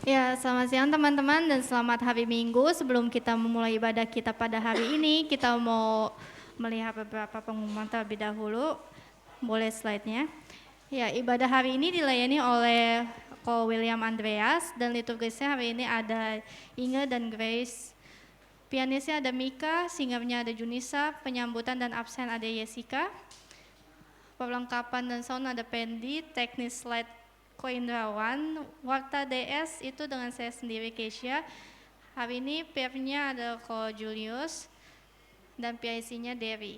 Ya, selamat siang teman-teman dan selamat hari Minggu. Sebelum kita memulai ibadah kita pada hari ini, kita mau melihat beberapa pengumuman terlebih dahulu. Boleh slide-nya. Ya, ibadah hari ini dilayani oleh Ko William Andreas dan liturgisnya hari ini ada Inge dan Grace. Pianisnya ada Mika, singernya ada Junisa, penyambutan dan absen ada Jessica. Perlengkapan dan sound ada Pendi, teknis slide Ko Indrawan, Warta DS itu dengan saya sendiri Keisha. Hari ini PF-nya ada Ko Julius dan PIC-nya Dewi.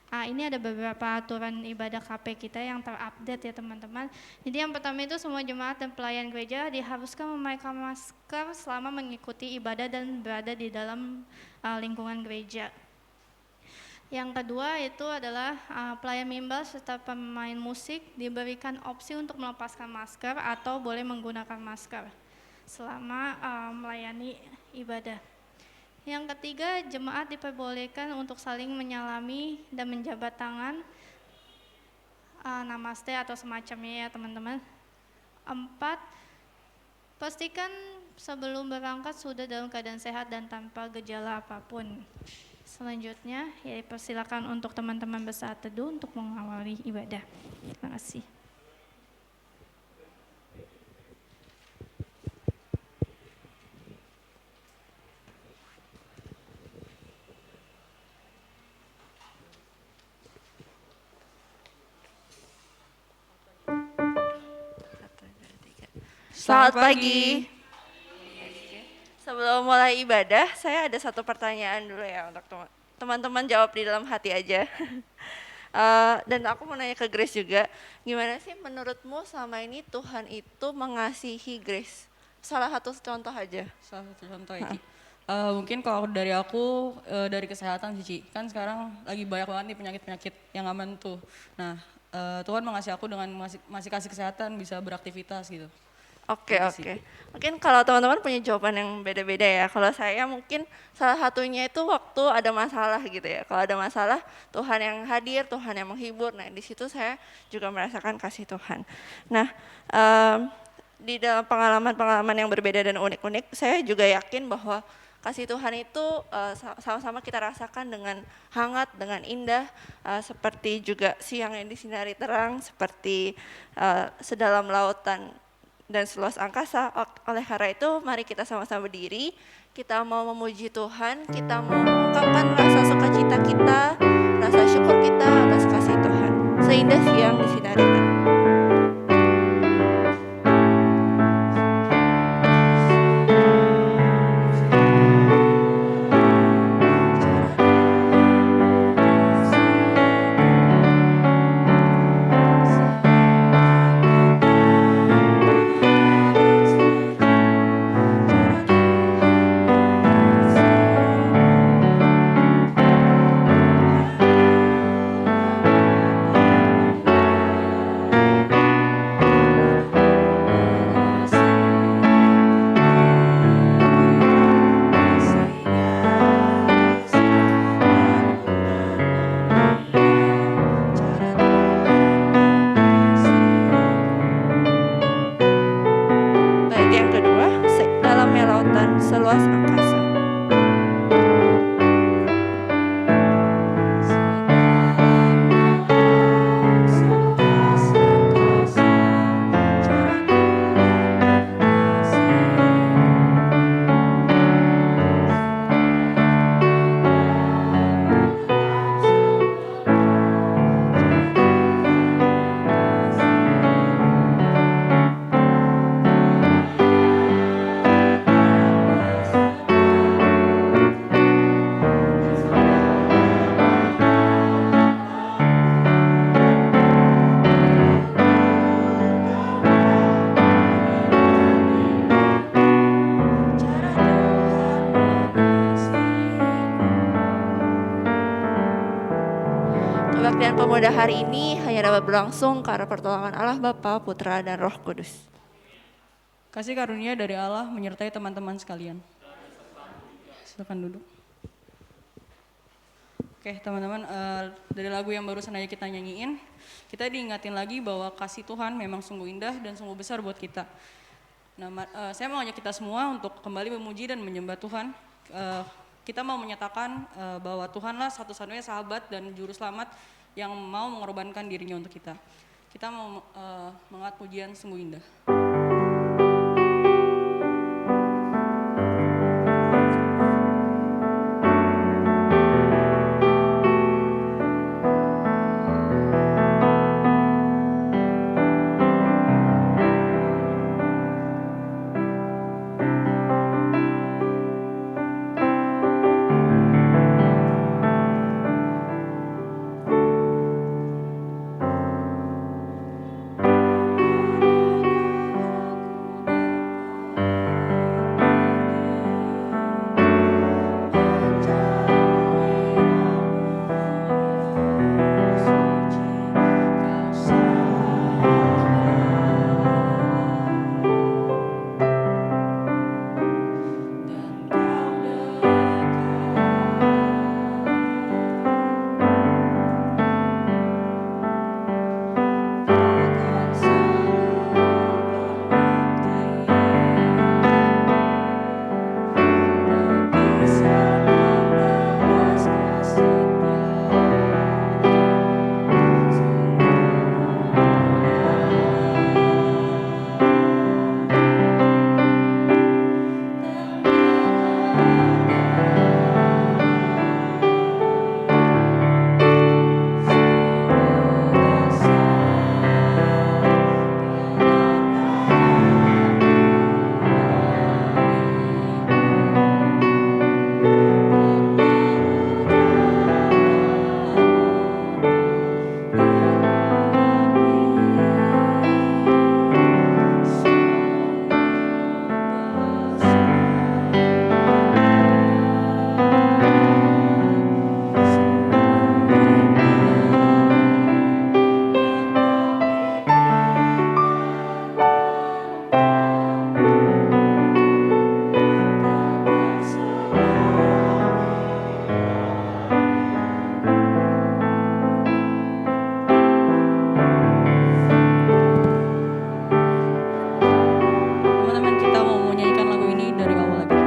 Ini ada beberapa aturan ibadah KP kita yang terupdate ya teman-teman. Jadi yang pertama itu semua jemaat dan pelayan gereja diharuskan memakai masker selama mengikuti ibadah dan berada di dalam lingkungan gereja. Yang kedua itu adalah pelayan mimbar serta pemain musik diberikan opsi untuk melepaskan masker atau boleh menggunakan masker selama melayani ibadah. Yang ketiga, jemaat diperbolehkan untuk saling menyalami dan menjabat tangan, namaste atau semacamnya ya teman-teman. 4, pastikan sebelum berangkat sudah dalam keadaan sehat dan tanpa gejala apapun. Selanjutnya, ya persilakan untuk teman-teman bersaat teduh untuk mengawali ibadah. Terima kasih. Selamat pagi. Sebelum mulai ibadah, saya ada satu pertanyaan dulu ya untuk teman-teman jawab di dalam hati aja. Dan aku mau nanya ke Grace juga, gimana sih menurutmu selama ini Tuhan itu mengasihi Grace? Salah satu contoh aja. Salah satu contoh ya, Ci. Mungkin kalau dari aku, dari kesehatan sih, Ci. Kan sekarang lagi banyak banget nih penyakit-penyakit yang aman tuh. Nah, Tuhan mengasihi aku dengan masih kasih kesehatan, bisa beraktivitas gitu. Oke, Gitu sih. oke. Mungkin kalau teman-teman punya jawaban yang beda-beda ya. Kalau saya mungkin salah satunya itu waktu ada masalah gitu ya. Kalau ada masalah, Tuhan yang hadir, Tuhan yang menghibur. Nah, di situ saya juga merasakan kasih Tuhan. Nah, di dalam pengalaman-pengalaman yang berbeda dan unik-unik, saya juga yakin bahwa kasih Tuhan itu sama-sama kita rasakan dengan hangat, dengan indah, seperti juga siang yang disinari terang, seperti sedalam lautan dan seluas angkasa. Oleh karena itu mari kita sama-sama berdiri, kita mau memuji Tuhan, kita mau mengungkapkan rasa sukacita kita, rasa syukur kita atas kasih Tuhan seindah siang disinari terang. Baik, yang kedua, dalamnya lautan seluas angkasa. Kebaktian pemuda hari ini hanya dapat berlangsung karena pertolongan Allah Bapa, Putra, dan Roh Kudus. Kasih karunia dari Allah menyertai teman-teman sekalian. Silakan duduk. Oke teman-teman, dari lagu yang barusan aja kita nyanyiin, kita diingatin lagi bahwa kasih Tuhan memang sungguh indah dan sungguh besar buat kita. Nah, saya mau ngajak kita semua untuk kembali memuji dan menyembah Tuhan. Kita mau menyatakan bahwa Tuhanlah satu-satunya sahabat dan juru selamat yang mau mengorbankan dirinya untuk kita. Kita mau mengangkat pujian sungguh indah. Teman-teman, kita mau menyanyikan lagu ini dari awal lagi.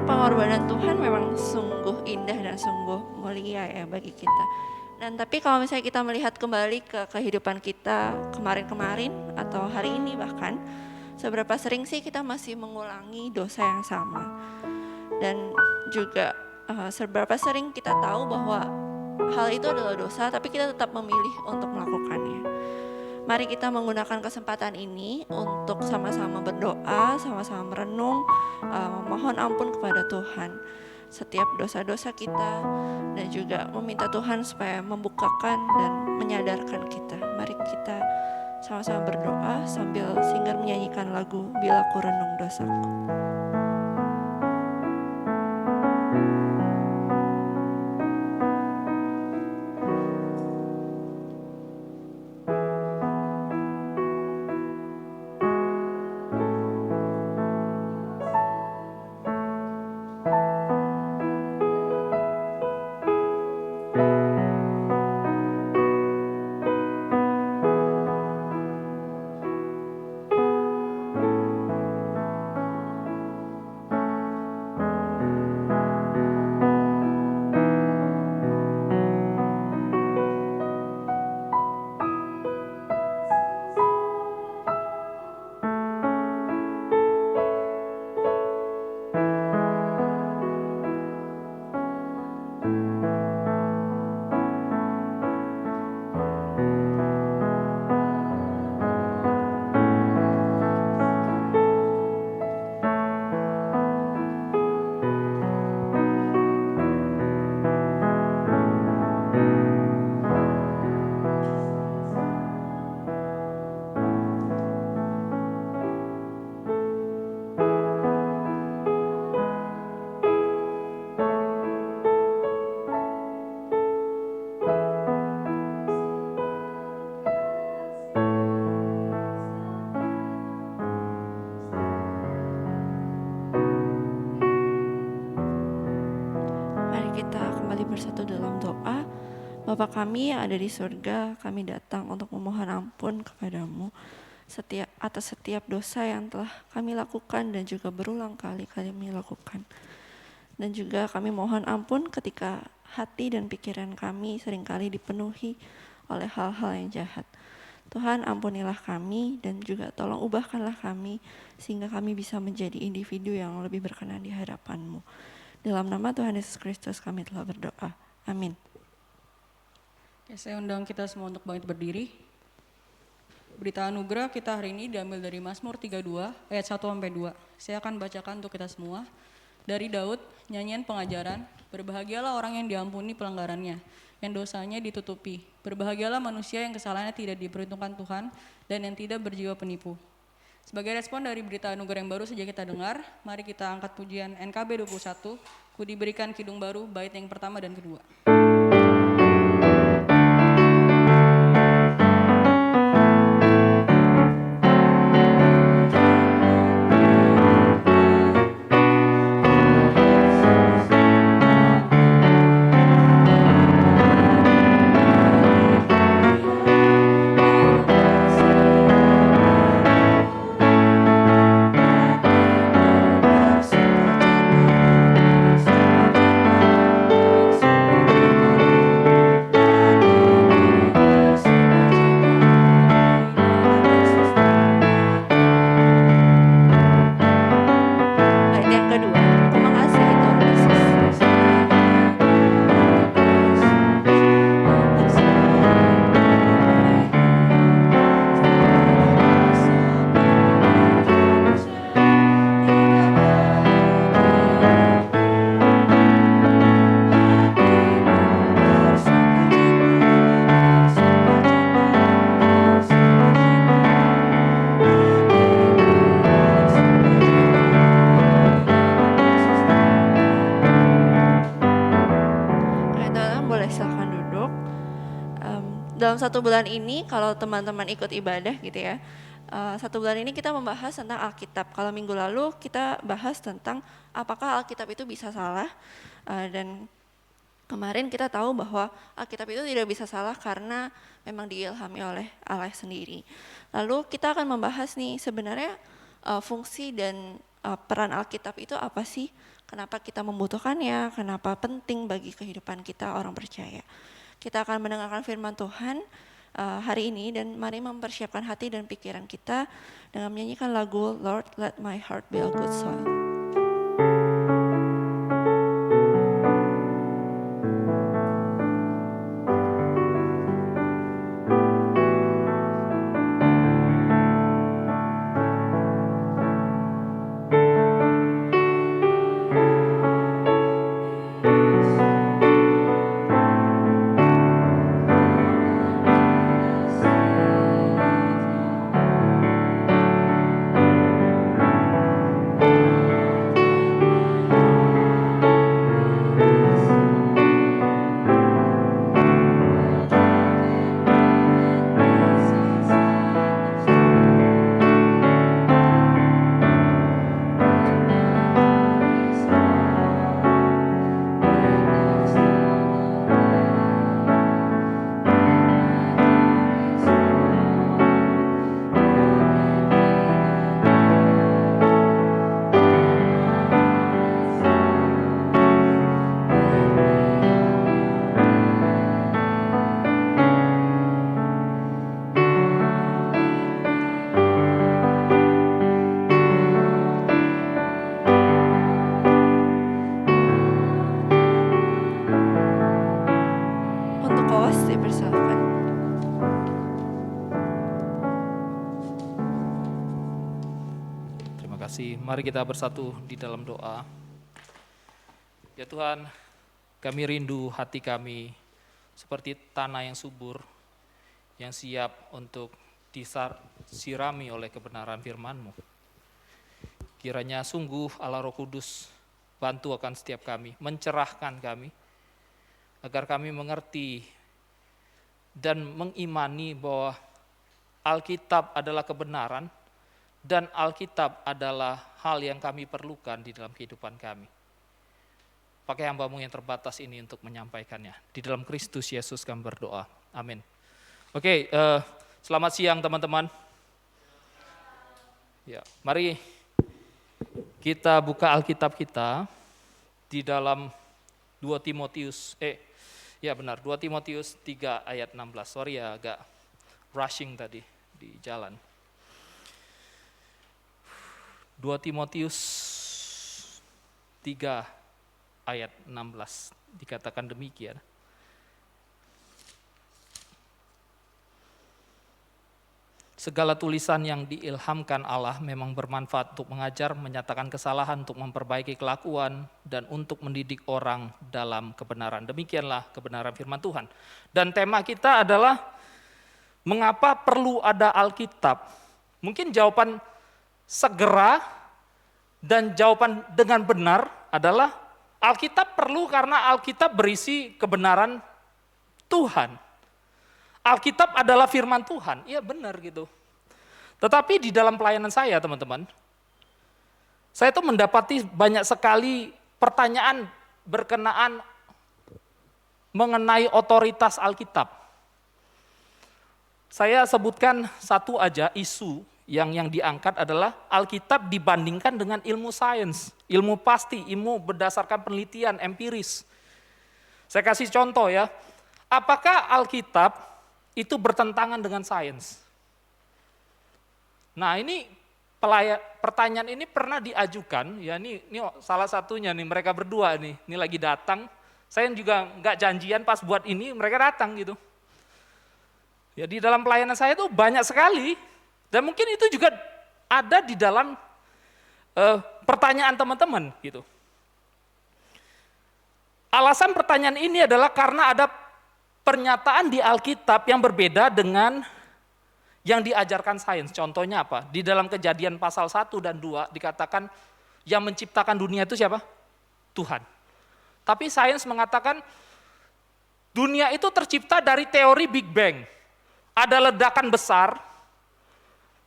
Pengorbanan Tuhan memang sungguh indah dan sungguh mulia ya bagi kita. Dan tapi kalau misalnya kita melihat kembali ke kehidupan kita kemarin-kemarin atau hari ini bahkan, seberapa sering sih kita masih mengulangi dosa yang sama. Dan juga seberapa sering kita tahu bahwa hal itu adalah dosa tapi kita tetap memilih untuk melakukannya. Mari kita menggunakan kesempatan ini untuk sama-sama berdoa, sama-sama merenung, memohon ampun kepada Tuhan setiap dosa-dosa kita, dan juga meminta Tuhan supaya membukakan dan menyadarkan kita. Mari kita sama-sama berdoa sambil Singer menyanyikan lagu Bila Ku Renung Dosaku. Bersatu dalam doa. Bapa kami yang ada di surga, kami datang untuk memohon ampun kepadamu atas setiap dosa yang telah kami lakukan dan juga berulang kali kami lakukan. Dan juga kami mohon ampun ketika hati dan pikiran kami seringkali dipenuhi oleh hal-hal yang jahat. Tuhan, ampunilah kami dan juga tolong ubahkanlah kami sehingga kami bisa menjadi individu yang lebih berkenan di hadapan-Mu. Dalam nama Tuhan Yesus Kristus kami telah berdoa. Amin. Ya, saya undang kita semua untuk bangkit berdiri. Berita anugerah kita hari ini diambil dari Mazmur 32 ayat 1-2. Saya akan bacakan untuk kita semua. Dari Daud, nyanyian pengajaran. Berbahagialah orang yang diampuni pelanggarannya, yang dosanya ditutupi. Berbahagialah manusia yang kesalahannya tidak diperhitungkan Tuhan dan yang tidak berjiwa penipu. Sebagai respon dari berita anugerah yang baru saja kita dengar, mari kita angkat pujian NKB 21, Ku Diberikan Kidung Baru, bait yang pertama dan kedua. Dalam 1 bulan ini, kalau teman-teman ikut ibadah gitu ya, 1 bulan ini kita membahas tentang Alkitab. Kalau minggu lalu kita bahas tentang apakah Alkitab itu bisa salah, dan kemarin kita tahu bahwa Alkitab itu tidak bisa salah karena memang diilhami oleh Allah sendiri. Lalu kita akan membahas nih sebenarnya fungsi dan peran Alkitab itu apa sih? Kenapa kita membutuhkannya? Kenapa penting bagi kehidupan kita orang percaya? Kita akan mendengarkan firman Tuhan hari ini dan mari mempersiapkan hati dan pikiran kita dengan menyanyikan lagu Lord Let My Heart Be a Good Soil. kasih. Mari kita bersatu di dalam doa. Ya Tuhan, kami rindu hati kami seperti tanah yang subur, yang siap untuk disirami oleh kebenaran firman-Mu. Kiranya sungguh Allah Roh Kudus bantu akan setiap kami, mencerahkan kami, agar kami mengerti dan mengimani bahwa Alkitab adalah kebenaran, dan Alkitab adalah hal yang kami perlukan di dalam kehidupan kami. Pakai hamba-Mu yang terbatas ini untuk menyampaikannya. Di dalam Kristus Yesus kami berdoa. Amin. Oke, selamat siang teman-teman. Ya, mari kita buka Alkitab kita di dalam 2 Timotius 3 ayat 16. Sorry ya, agak rushing tadi di jalan. 2 Timotius 3 ayat 16 dikatakan demikian. Segala tulisan yang diilhamkan Allah memang bermanfaat untuk mengajar, menyatakan kesalahan, untuk memperbaiki kelakuan, dan untuk mendidik orang dalam kebenaran. Demikianlah kebenaran firman Tuhan. Dan tema kita adalah mengapa perlu ada Alkitab? Mungkin jawaban segera dan jawaban dengan benar adalah Alkitab perlu karena Alkitab berisi kebenaran Tuhan. Alkitab adalah firman Tuhan, iya benar gitu. Tetapi di dalam pelayanan saya teman-teman, saya tuh mendapati banyak sekali pertanyaan berkenaan mengenai otoritas Alkitab. Saya sebutkan satu aja isu yang diangkat adalah Alkitab dibandingkan dengan ilmu sains, ilmu pasti, ilmu berdasarkan penelitian empiris. Saya kasih contoh ya, apakah Alkitab itu bertentangan dengan sains? Nah ini pertanyaan ini pernah diajukan, ya ini salah satunya nih mereka berdua nih, ini lagi datang, saya juga nggak janjian pas buat ini, mereka datang gitu. Ya di dalam pelayanan saya tuh banyak sekali, dan mungkin itu juga ada di dalam pertanyaan teman-teman gitu. Alasan pertanyaan ini adalah karena ada pernyataan di Alkitab yang berbeda dengan yang diajarkan sains. Contohnya apa? Di dalam Kejadian pasal 1 dan 2 dikatakan yang menciptakan dunia itu siapa? Tuhan. Tapi sains mengatakan dunia itu tercipta dari teori Big Bang. Ada ledakan besar,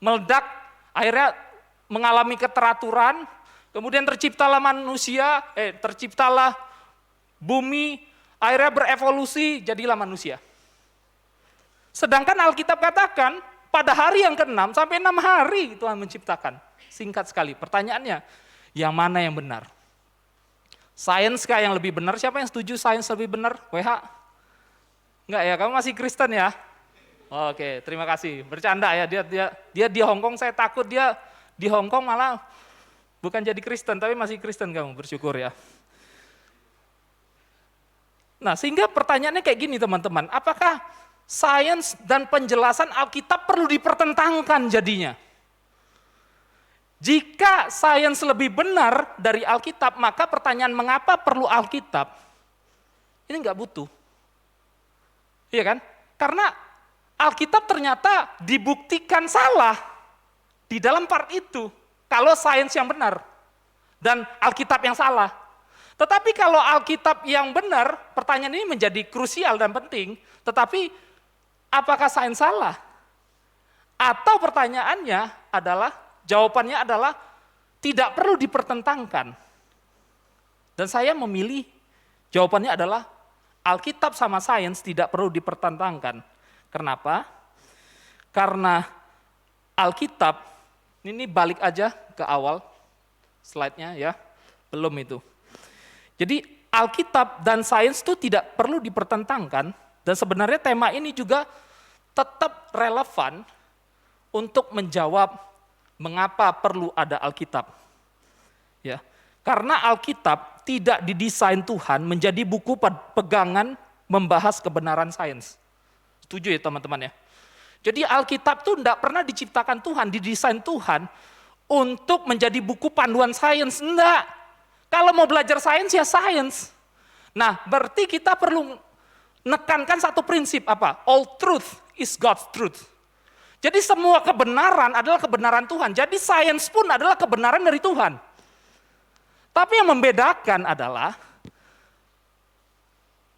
meledak, akhirnya mengalami keteraturan, kemudian terciptalah bumi, akhirnya berevolusi, jadilah manusia. Sedangkan Alkitab katakan, pada hari yang ke-6 sampai 6 hari Tuhan menciptakan. Singkat sekali, pertanyaannya, yang mana yang benar? Sains kah yang lebih benar? Siapa yang setuju sains lebih benar? WH? Enggak ya, kamu masih Kristen ya? Oke, terima kasih. Bercanda ya, dia di Hong Kong, saya takut dia di Hong Kong malah bukan jadi Kristen, tapi masih Kristen kamu, bersyukur ya. Nah, sehingga pertanyaannya kayak gini teman-teman, apakah sains dan penjelasan Alkitab perlu dipertentangkan jadinya? Jika sains lebih benar dari Alkitab, maka pertanyaan mengapa perlu Alkitab, ini nggak butuh. Iya kan? Karena Alkitab ternyata dibuktikan salah di dalam part itu, kalau sains yang benar dan Alkitab yang salah. Tetapi kalau Alkitab yang benar, pertanyaan ini menjadi krusial dan penting, tetapi apakah sains salah? Atau pertanyaannya adalah, jawabannya adalah tidak perlu dipertentangkan. Dan saya memilih jawabannya adalah Alkitab sama sains tidak perlu dipertentangkan. Kenapa? Karena Alkitab, ini balik aja ke awal slide-nya ya, belum itu. Jadi Alkitab dan sains itu tidak perlu dipertentangkan, dan sebenarnya tema ini juga tetap relevan untuk menjawab mengapa perlu ada Alkitab. Ya, karena Alkitab tidak didesain Tuhan menjadi buku pegangan membahas kebenaran sains. Setuju ya teman-teman ya? Jadi Alkitab itu tidak pernah diciptakan Tuhan, didesain Tuhan untuk menjadi buku panduan sains, enggak. Kalau mau belajar sains ya sains. Nah, berarti kita perlu menekankan satu prinsip apa? All truth is God's truth. Jadi semua kebenaran adalah kebenaran Tuhan. Jadi sains pun adalah kebenaran dari Tuhan. Tapi yang membedakan adalah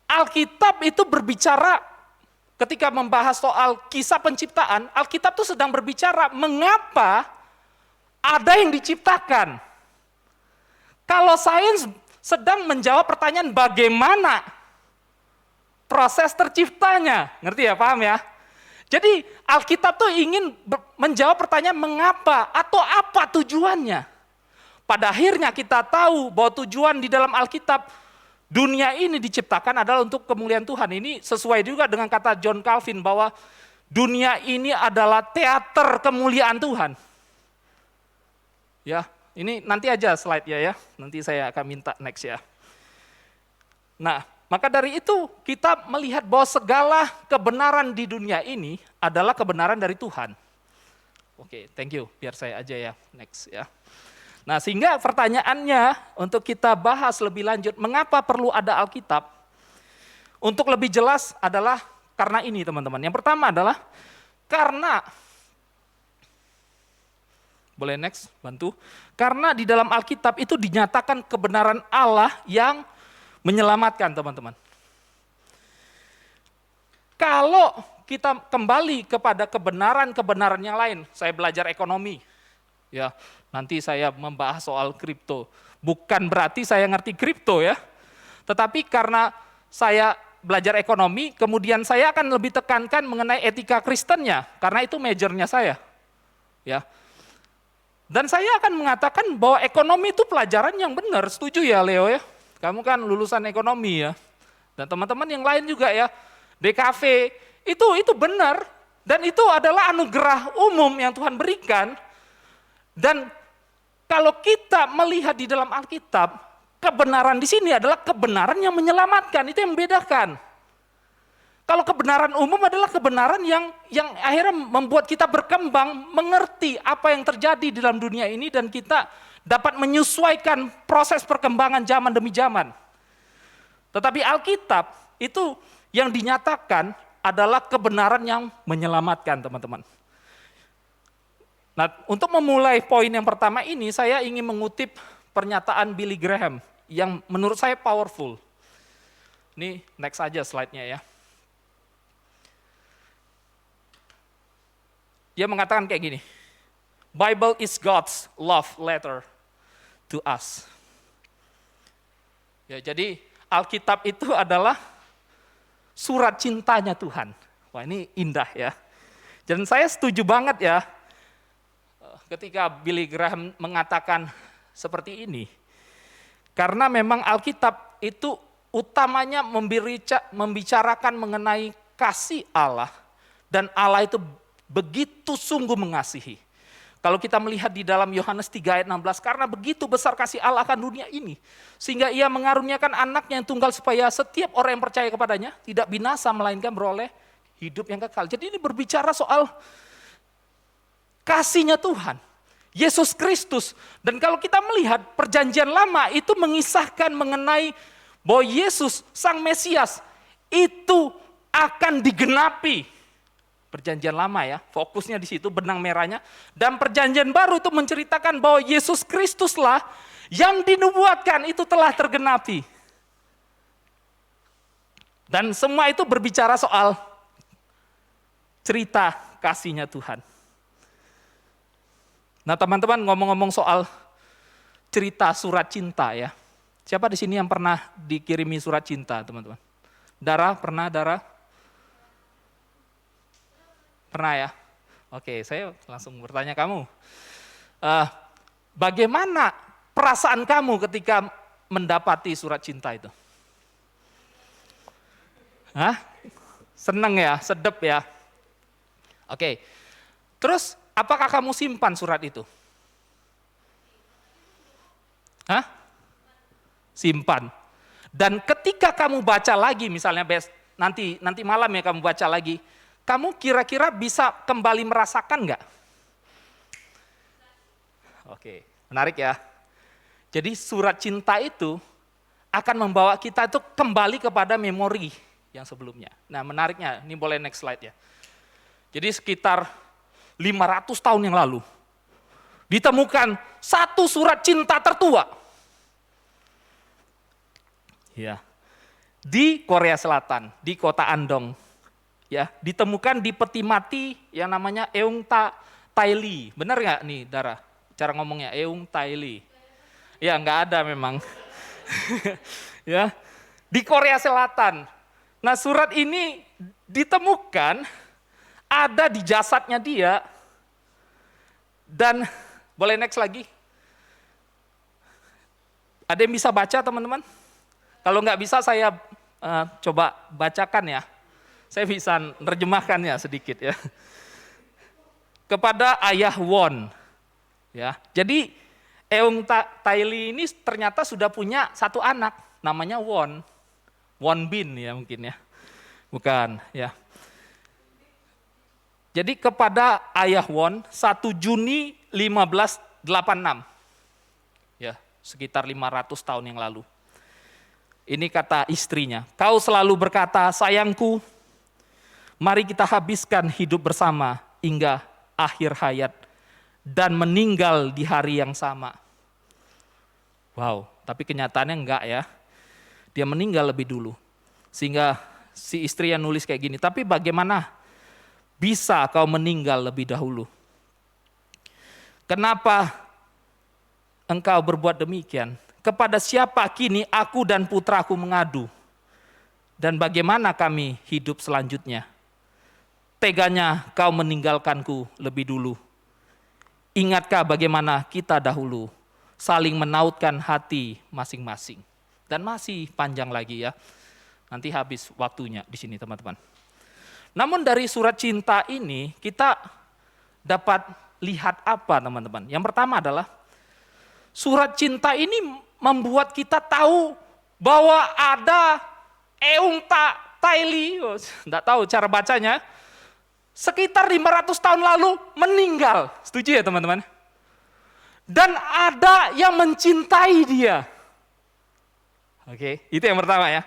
Alkitab itu berbicara ketika membahas soal kisah penciptaan, Alkitab itu sedang berbicara mengapa ada yang diciptakan. Kalau sains sedang menjawab pertanyaan bagaimana proses terciptanya. Ngerti ya, paham ya? Jadi Alkitab tuh ingin menjawab pertanyaan mengapa atau apa tujuannya. Pada akhirnya kita tahu bahwa tujuan di dalam Alkitab dunia ini diciptakan adalah untuk kemuliaan Tuhan. Ini sesuai juga dengan kata John Calvin bahwa dunia ini adalah teater kemuliaan Tuhan. Ya, ini nanti aja slide-nya ya. Nanti saya akan minta next ya. Nah, maka dari itu kita melihat bahwa segala kebenaran di dunia ini adalah kebenaran dari Tuhan. Oke, thank you. Biar saya aja ya, next ya. Nah, sehingga pertanyaannya untuk kita bahas lebih lanjut, mengapa perlu ada Alkitab? Untuk lebih jelas adalah karena ini teman-teman. Yang pertama adalah karena, boleh next, bantu. Karena di dalam Alkitab itu dinyatakan kebenaran Allah yang menyelamatkan teman-teman. Kalau kita kembali kepada kebenaran-kebenaran yang lain, saya belajar ekonomi, ya nanti saya membahas soal kripto. Bukan berarti saya ngerti kripto ya, tetapi karena saya belajar ekonomi, kemudian saya akan lebih tekankan mengenai etika Kristennya, karena itu majornya saya. Ya. Dan saya akan mengatakan bahwa ekonomi itu pelajaran yang benar, setuju ya Leo ya? Kamu kan lulusan ekonomi ya, dan teman-teman yang lain juga ya, DKV, itu benar, dan itu adalah anugerah umum yang Tuhan berikan. Dan kalau kita melihat di dalam Alkitab, kebenaran di sini adalah kebenaran yang menyelamatkan, itu yang membedakan. Kalau kebenaran umum adalah kebenaran yang akhirnya membuat kita berkembang, mengerti apa yang terjadi di dalam dunia ini, dan kita dapat menyesuaikan proses perkembangan zaman demi zaman. Tetapi Alkitab itu yang dinyatakan adalah kebenaran yang menyelamatkan, teman-teman. Nah, untuk memulai poin yang pertama ini, saya ingin mengutip pernyataan Billy Graham yang menurut saya powerful. Ini next aja slide-nya ya. Dia mengatakan kayak gini, Bible is God's love letter to us. Ya, jadi Alkitab itu adalah surat cintanya Tuhan. Wah, ini indah ya. Dan saya setuju banget ya ketika Billy Graham mengatakan seperti ini. Karena memang Alkitab itu utamanya membicarakan mengenai kasih Allah, dan Allah itu begitu sungguh mengasihi. Kalau kita melihat di dalam Yohanes 3 ayat 16, karena begitu besar kasih Allah akan dunia ini, sehingga ia mengaruniakan anaknya yang tunggal supaya setiap orang yang percaya kepadanya tidak binasa melainkan beroleh hidup yang kekal. Jadi ini berbicara soal kasihnya Tuhan, Yesus Kristus. Dan kalau kita melihat perjanjian lama itu mengisahkan mengenai bahwa Yesus Sang Mesias itu akan digenapi. Perjanjian lama ya, fokusnya di situ benang merahnya. Dan perjanjian baru itu menceritakan bahwa Yesus Kristuslah yang dinubuatkan itu telah tergenapi. Dan semua itu berbicara soal cerita kasihnya Tuhan. Nah, teman-teman, ngomong-ngomong soal cerita surat cinta ya. Siapa di sini yang pernah dikirimi surat cinta, teman-teman? Dara, pernah Dara? Pernah ya? Oke, saya langsung bertanya kamu. Bagaimana perasaan kamu ketika mendapati surat cinta itu? Hah? Seneng ya, sedep ya? Oke, terus apakah kamu simpan surat itu? Hah? Simpan. Dan ketika kamu baca lagi, misalnya nanti malam ya kamu baca lagi, kamu kira-kira bisa kembali merasakan nggak? Oke, menarik ya. Jadi surat cinta itu akan membawa kita itu kembali kepada memori yang sebelumnya. Nah menariknya, ini boleh next slide ya. Jadi sekitar 500 tahun yang lalu, ditemukan satu surat cinta tertua. Ya, di Korea Selatan, di kota Andong. Ya, ditemukan di peti mati yang namanya Eung Taili. Benar nggak nih, Dara? Cara ngomongnya Eung Taili. Ya, nggak ada memang. Ya, di Korea Selatan. Nah, surat ini ditemukan ada di jasadnya dia. Dan boleh next lagi. Ada yang bisa baca, teman-teman? Kalau nggak bisa saya coba bacakan ya. Saya bisa nerjemahkannya sedikit ya. Kepada ayah Won. Ya, jadi Eung Taili ini ternyata sudah punya satu anak, namanya Won. Won Bin ya mungkin ya. Bukan ya. Jadi kepada ayah Won 1 Juni 1586. Ya, sekitar 500 tahun yang lalu. Ini kata istrinya, "Kau selalu berkata, sayangku, mari kita habiskan hidup bersama hingga akhir hayat dan meninggal di hari yang sama." Wow, tapi kenyataannya enggak ya. Dia meninggal lebih dulu. Sehingga si istri yang nulis kayak gini, "Tapi bagaimana bisa kau meninggal lebih dahulu? Kenapa engkau berbuat demikian? Kepada siapa kini aku dan putraku mengadu? Dan bagaimana kami hidup selanjutnya? Teganya kau meninggalkanku lebih dulu. Ingatkah bagaimana kita dahulu saling menautkan hati masing-masing?" Dan masih panjang lagi ya. Nanti habis waktunya di sini teman-teman. Namun dari surat cinta ini kita dapat lihat apa teman-teman? Yang pertama adalah surat cinta ini membuat kita tahu bahwa ada Eung Taili, enggak tahu cara bacanya, sekitar 500 tahun lalu meninggal. Setuju ya teman-teman? Dan ada yang mencintai dia. Oke, itu yang pertama ya.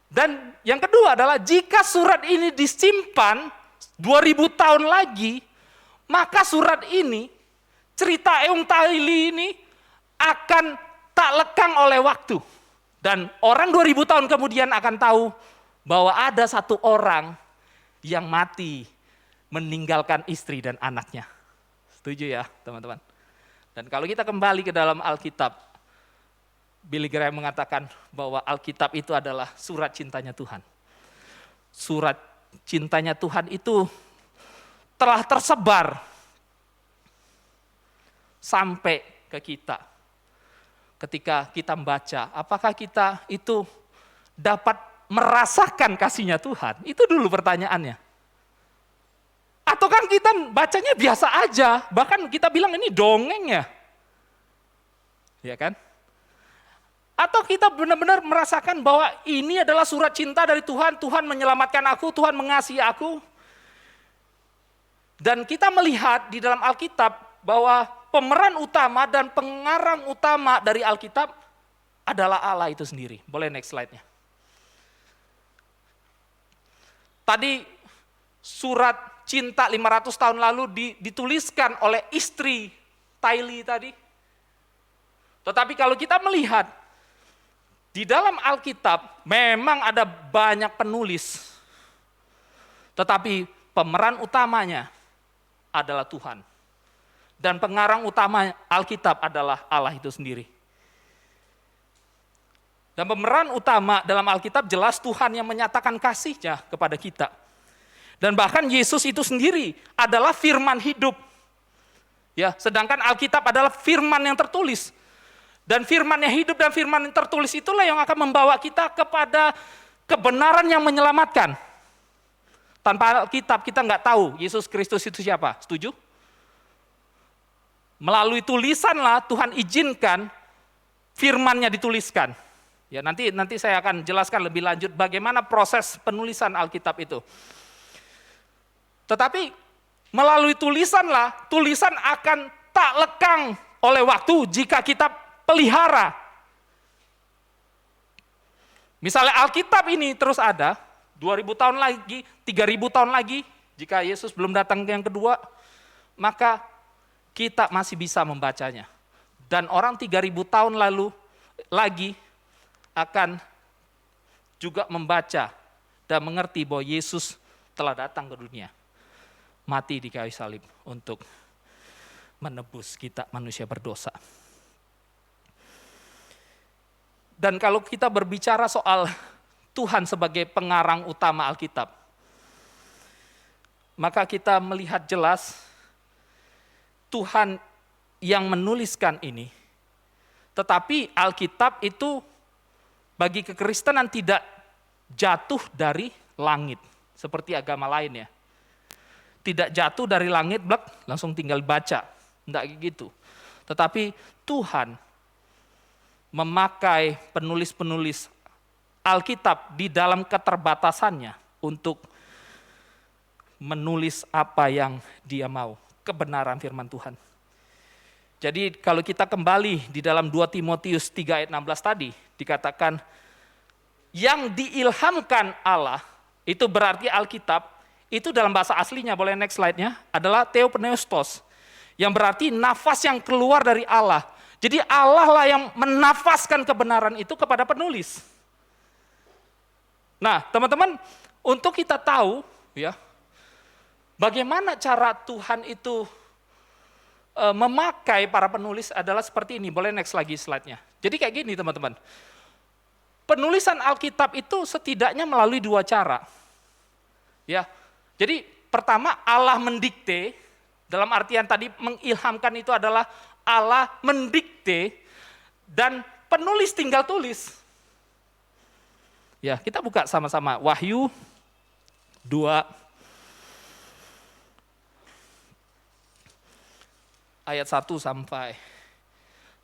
Dan yang kedua adalah jika surat ini disimpan 2000 tahun lagi, maka surat ini, cerita Eung Taili ini akan tak lekang oleh waktu. Dan orang 2000 tahun kemudian akan tahu bahwa ada satu orang yang mati meninggalkan istri dan anaknya. Setuju ya teman-teman? Dan kalau kita kembali ke dalam Alkitab, Billy Graham mengatakan bahwa Alkitab itu adalah surat cintanya Tuhan. Surat cintanya Tuhan itu telah tersebar sampai ke kita. Ketika kita membaca, apakah kita itu dapat merasakan kasihnya Tuhan? Itu dulu pertanyaannya. Atau kan kita bacanya biasa aja, bahkan kita bilang ini dongeng ya. Ya kan? Atau kita benar-benar merasakan bahwa ini adalah surat cinta dari Tuhan, Tuhan menyelamatkan aku, Tuhan mengasihi aku. Dan kita melihat di dalam Alkitab bahwa pemeran utama dan pengarang utama dari Alkitab adalah Allah itu sendiri. Boleh next slide-nya. Tadi surat cinta 500 tahun lalu dituliskan oleh istri Taili tadi. Tetapi kalau kita melihat di dalam Alkitab memang ada banyak penulis, tetapi pemeran utamanya adalah Tuhan. Dan pengarang utama Alkitab adalah Allah itu sendiri. Dan pemeran utama dalam Alkitab jelas Tuhan yang menyatakan kasih-Nya kepada kita. Dan bahkan Yesus itu sendiri adalah firman hidup. Ya, sedangkan Alkitab adalah firman yang tertulis. Dan firman yang hidup dan firman yang tertulis itulah yang akan membawa kita kepada kebenaran yang menyelamatkan. Tanpa Alkitab kita nggak tahu Yesus Kristus itu siapa, setuju? Melalui tulisanlah Tuhan izinkan firman-Nya dituliskan. Ya nanti saya akan jelaskan lebih lanjut bagaimana proses penulisan Alkitab itu. Tetapi melalui tulisanlah, tulisan akan tak lekang oleh waktu jika kita pelihara. Misalnya Alkitab ini terus ada, 2000 tahun lagi, 3000 tahun lagi, jika Yesus belum datang yang kedua, maka kita masih bisa membacanya. Dan orang 3000 tahun lalu lagi akan juga membaca dan mengerti bahwa Yesus telah datang ke dunia. Mati di kayu salib untuk menebus kita manusia berdosa. Dan kalau kita berbicara soal Tuhan sebagai pengarang utama Alkitab, maka kita melihat jelas Tuhan yang menuliskan ini. Tetapi Alkitab itu bagi kekristenan tidak jatuh dari langit seperti agama lain ya. Tidak jatuh dari langit blek langsung tinggal baca. Enggak gitu. Tetapi Tuhan memakai penulis-penulis Alkitab di dalam keterbatasannya untuk menulis apa yang Dia mau, kebenaran firman Tuhan. Jadi kalau kita kembali di dalam 2 Timotius 3 ayat 16 tadi, dikatakan yang diilhamkan Allah, itu berarti Alkitab, itu dalam bahasa aslinya, boleh next slide-nya, adalah theopneustos, yang berarti nafas yang keluar dari Allah. Jadi Allah lah yang menafaskan kebenaran itu kepada penulis. Nah, teman-teman, untuk kita tahu ya, bagaimana cara Tuhan itu memakai para penulis adalah seperti ini. Boleh next lagi slide-nya. Jadi kayak gini, teman-teman. Penulisan Alkitab itu setidaknya melalui 2 cara. Ya. Jadi pertama Allah mendikte, dalam artian tadi mengilhamkan itu adalah Allah mendikte dan penulis tinggal tulis. Ya, kita buka sama-sama Wahyu 2 ayat 1 sampai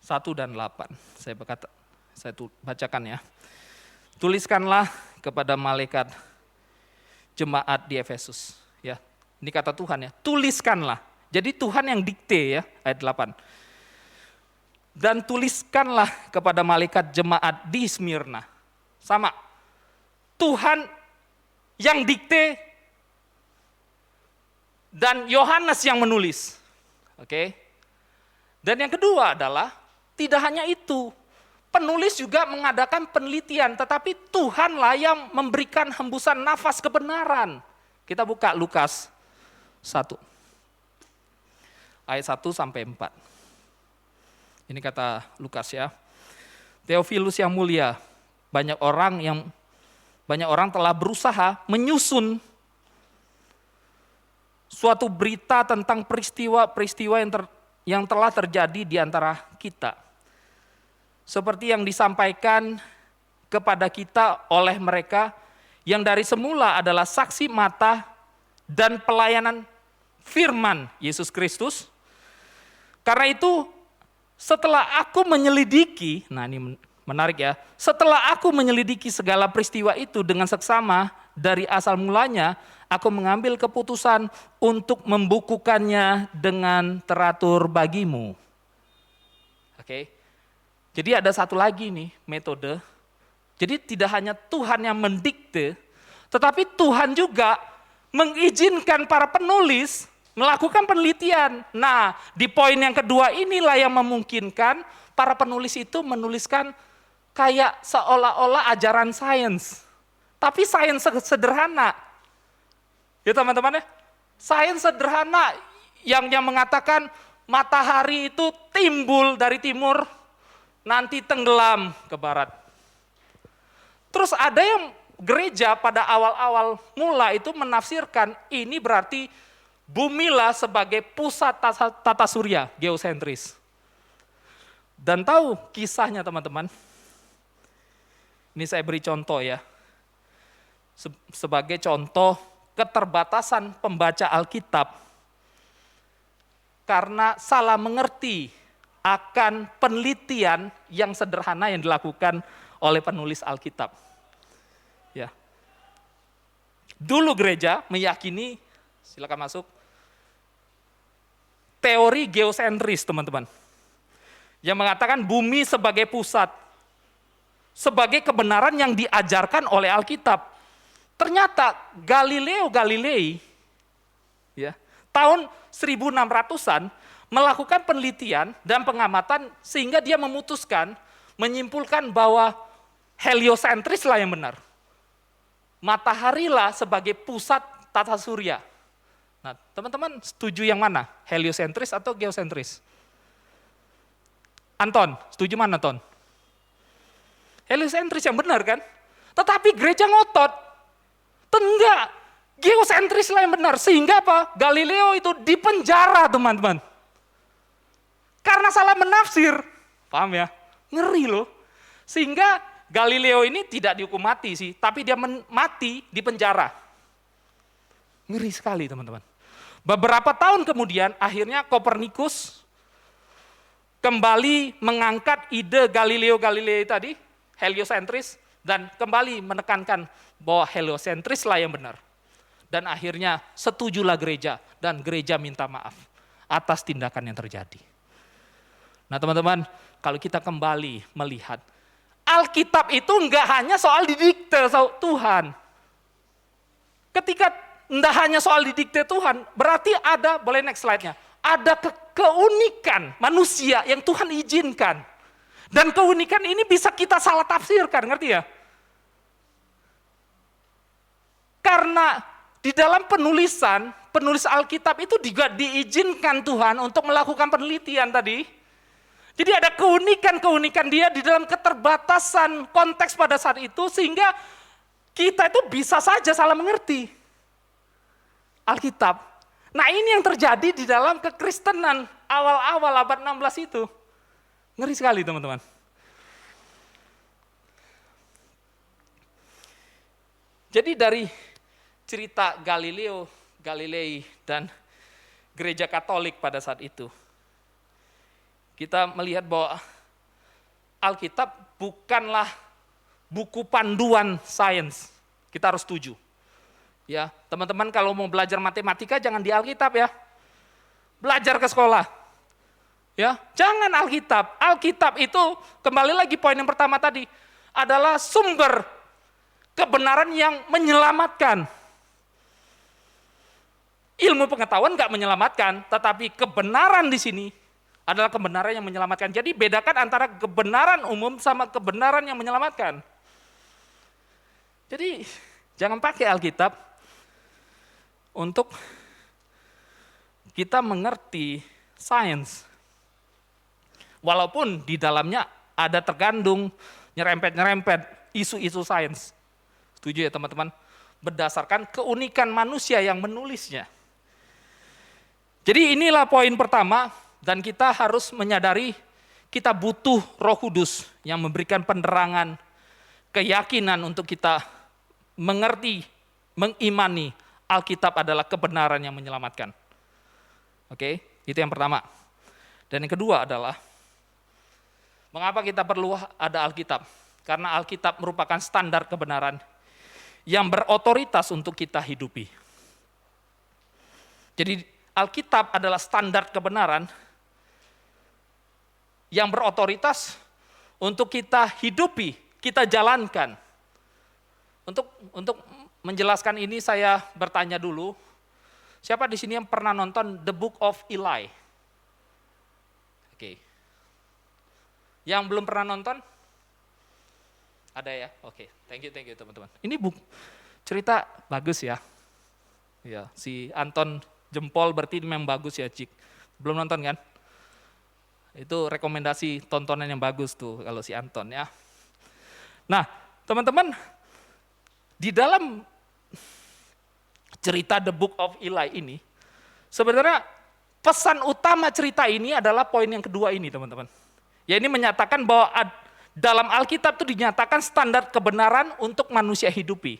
1 dan 8. Saya bacakan ya. Tuliskanlah kepada malaikat jemaat di Efesus. Ya, ini kata Tuhan ya. Tuliskanlah. Jadi Tuhan yang dikte ya, ayat 8. Dan tuliskanlah kepada malaikat jemaat di Smyrna. Sama. Tuhan yang dikte dan Yohanes yang menulis. Oke. Dan yang kedua adalah tidak hanya itu. Penulis juga mengadakan penelitian, tetapi Tuhanlah yang memberikan hembusan nafas kebenaran. Kita buka Lukas 1. Ayat 1 sampai 4. Ini kata Lukas ya. Theophilus yang mulia, banyak orang telah berusaha menyusun suatu berita tentang peristiwa-peristiwa yang telah terjadi di antara kita. Seperti yang disampaikan kepada kita oleh mereka yang dari semula adalah saksi mata dan pelayanan firman Yesus Kristus. Karena itu setelah aku menyelidiki, nah ini menarik ya, setelah aku menyelidiki segala peristiwa itu dengan seksama dari asal mulanya, aku mengambil keputusan untuk membukukannya dengan teratur bagimu. Oke. Jadi ada satu lagi nih metode. Jadi tidak hanya Tuhan yang mendikte, tetapi Tuhan juga mengizinkan para penulis melakukan penelitian. Nah, di poin yang kedua inilah yang memungkinkan para penulis itu menuliskan kayak seolah-olah ajaran sains. Tapi sains sederhana. Ya teman-teman ya, sains sederhana yang mengatakan matahari itu timbul dari timur, nanti tenggelam ke barat. Terus ada yang gereja pada awal-awal mula itu menafsirkan ini berarti bumilah sebagai pusat tata surya, geosentris. Dan tahu kisahnya teman-teman? Ini saya beri contoh ya. Sebagai contoh keterbatasan pembaca Alkitab karena salah mengerti akan penelitian yang sederhana yang dilakukan oleh penulis Alkitab. Ya. Dulu gereja meyakini, silakan masuk, teori geosentris teman-teman. yang mengatakan bumi sebagai pusat, sebagai kebenaran yang diajarkan oleh Alkitab. Ternyata Galileo Galilei, ya, tahun 1600-an melakukan penelitian dan pengamatan sehingga dia memutuskan, menyimpulkan bahwa heliosentris lah yang benar. Matahari lah sebagai pusat tata surya. Nah, teman-teman setuju yang mana? Heliosentris atau geosentris? Anton, setuju mana Anton? Heliosentris yang benar kan? Tetapi gereja ngotot. Enggak, geosentris lah yang benar. Sehingga apa? Galileo itu dipenjara teman-teman. Karena salah menafsir. Paham ya? Ngeri loh. Sehingga Galileo ini tidak dihukum mati sih, tapi dia mati di penjara. Ngeri sekali teman-teman. Beberapa tahun kemudian akhirnya Kopernikus kembali mengangkat ide Galileo Galilei tadi, heliosentris, dan kembali menekankan bahwa heliosentris lah yang benar. Dan akhirnya setujulah gereja, dan gereja minta maaf atas tindakan yang terjadi. Nah teman-teman, kalau kita kembali melihat, Alkitab itu enggak hanya soal didikte Tuhan. Ketika enggak hanya soal didikte Tuhan, berarti ada, boleh next slide-nya, ada keunikan manusia yang Tuhan izinkan. Dan keunikan ini bisa kita salah tafsirkan, ngerti ya? Karena di dalam penulis Alkitab itu juga diizinkan Tuhan untuk melakukan penelitian tadi. Jadi ada keunikan-keunikan dia di dalam keterbatasan konteks pada saat itu sehingga kita itu bisa saja salah mengerti Alkitab. Nah ini yang terjadi di dalam kekristenan awal-awal abad 16 itu. Ngeri sekali teman-teman. Jadi dari cerita Galileo, Galilei dan gereja Katolik pada saat itu, kita melihat bahwa Alkitab bukanlah buku panduan sains. Kita harus setuju. Ya, teman-teman kalau mau belajar matematika jangan di Alkitab ya. Belajar ke sekolah. Ya, jangan Alkitab. Alkitab itu kembali lagi poin yang pertama tadi adalah sumber kebenaran yang menyelamatkan. Ilmu pengetahuan enggak menyelamatkan, tetapi kebenaran di sini adalah kebenaran yang menyelamatkan. Jadi bedakan antara kebenaran umum sama kebenaran yang menyelamatkan. Jadi jangan pakai Alkitab untuk kita mengerti sains. Walaupun di dalamnya ada terkandung nyerempet-nyerempet isu-isu sains. Setuju ya teman-teman? Berdasarkan keunikan manusia yang menulisnya. Jadi inilah poin pertama. Dan kita harus menyadari kita butuh Roh Kudus yang memberikan penerangan, keyakinan untuk kita mengerti, mengimani Alkitab adalah kebenaran yang menyelamatkan. Oke, itu yang pertama. Dan yang kedua adalah, mengapa kita perlu ada Alkitab? Karena Alkitab merupakan standar kebenaran yang berotoritas untuk kita hidupi. Jadi Alkitab adalah standar kebenaran yang berotoritas untuk kita hidupi, kita jalankan. Untuk menjelaskan ini saya bertanya dulu, siapa di sini yang pernah nonton The Book of Eli? Oke. Yang belum pernah nonton? Ada ya? Oke, thank you teman-teman. Ini cerita bagus ya. Ya, si Anton jempol berarti memang bagus ya, Cik. Belum nonton kan? Itu rekomendasi tontonan yang bagus tuh kalau si Anton ya. Nah, teman-teman, di dalam cerita The Book of Eli ini, sebenarnya pesan utama cerita ini adalah poin yang kedua ini, teman-teman. Ya ini menyatakan bahwa dalam Alkitab itu dinyatakan standar kebenaran untuk manusia hidupi.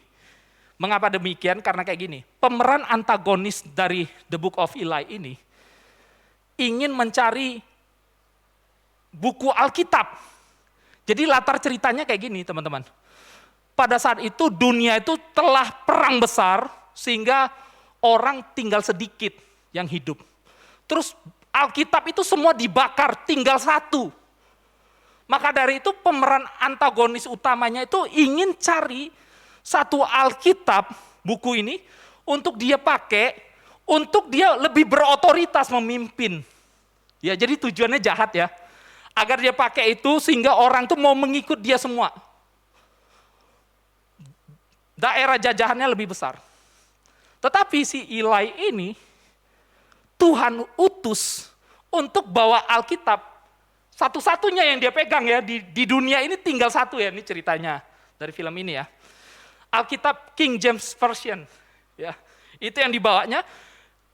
Mengapa demikian? Karena kayak gini, pemeran antagonis dari The Book of Eli ini ingin mencari buku Alkitab. Jadi latar ceritanya kayak gini teman-teman. Pada saat itu dunia itu telah perang besar sehingga orang tinggal sedikit yang hidup. Terus Alkitab itu semua dibakar, tinggal satu. Maka dari itu pemeran antagonis utamanya itu ingin cari satu Alkitab, buku ini, untuk dia pakai, untuk dia lebih berotoritas memimpin. Ya, jadi tujuannya jahat ya. Agar dia pakai itu sehingga orang tuh mau mengikut dia semua. Daerah jajahannya lebih besar. Tetapi si Eli ini, Tuhan utus untuk bawa Alkitab. Satu-satunya yang dia pegang ya, di dunia ini tinggal satu ya, ini ceritanya dari film ini ya. Alkitab King James Version. Ya, itu yang dibawanya.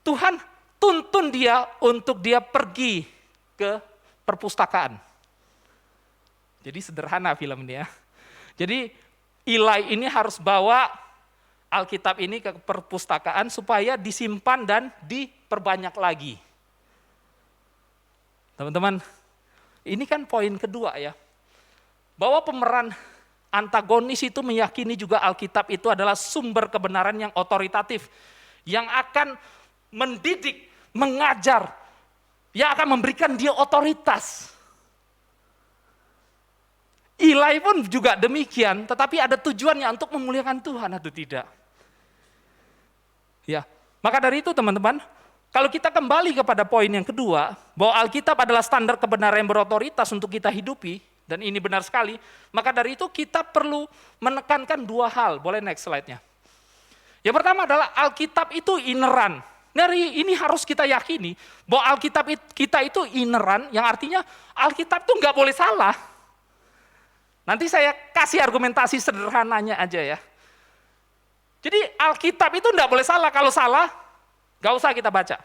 Tuhan tuntun dia untuk dia pergi ke perpustakaan. Jadi sederhana film ini ya. Jadi Eli ini harus bawa Alkitab ini ke perpustakaan supaya disimpan dan diperbanyak lagi. Teman-teman, ini kan poin kedua ya. Bahwa pemeran antagonis itu meyakini juga Alkitab itu adalah sumber kebenaran yang otoritatif. Yang akan mendidik, mengajar, yang akan memberikan dia otoritas. Eli pun juga demikian, tetapi ada tujuannya untuk memuliakan Tuhan atau tidak. Ya, maka dari itu teman-teman, kalau kita kembali kepada poin yang kedua, bahwa Alkitab adalah standar kebenaran yang berotoritas untuk kita hidupi, dan ini benar sekali, maka dari itu kita perlu menekankan dua hal. Boleh next slide-nya. Yang pertama adalah Alkitab itu ineran. Dari ini harus kita yakini, bahwa Alkitab kita itu ineran, yang artinya Alkitab itu nggak boleh salah. Nanti saya kasih argumentasi sederhananya aja ya. Jadi Alkitab itu nggak boleh salah, kalau salah, nggak usah kita baca.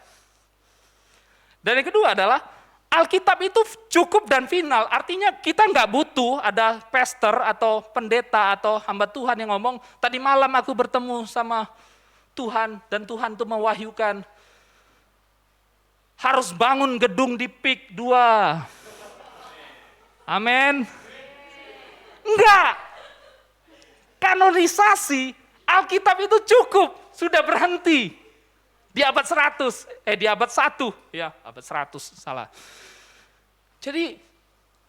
Dan yang kedua adalah Alkitab itu cukup dan final, artinya kita nggak butuh ada pastor atau pendeta atau hamba Tuhan yang ngomong, tadi malam aku bertemu sama Tuhan dan Tuhan tuh mewahyukan harus bangun gedung di PIK 2. Amin. Enggak. Kanonisasi Alkitab itu cukup, sudah berhenti. Di abad 100, di abad 1, ya abad 100, salah. Jadi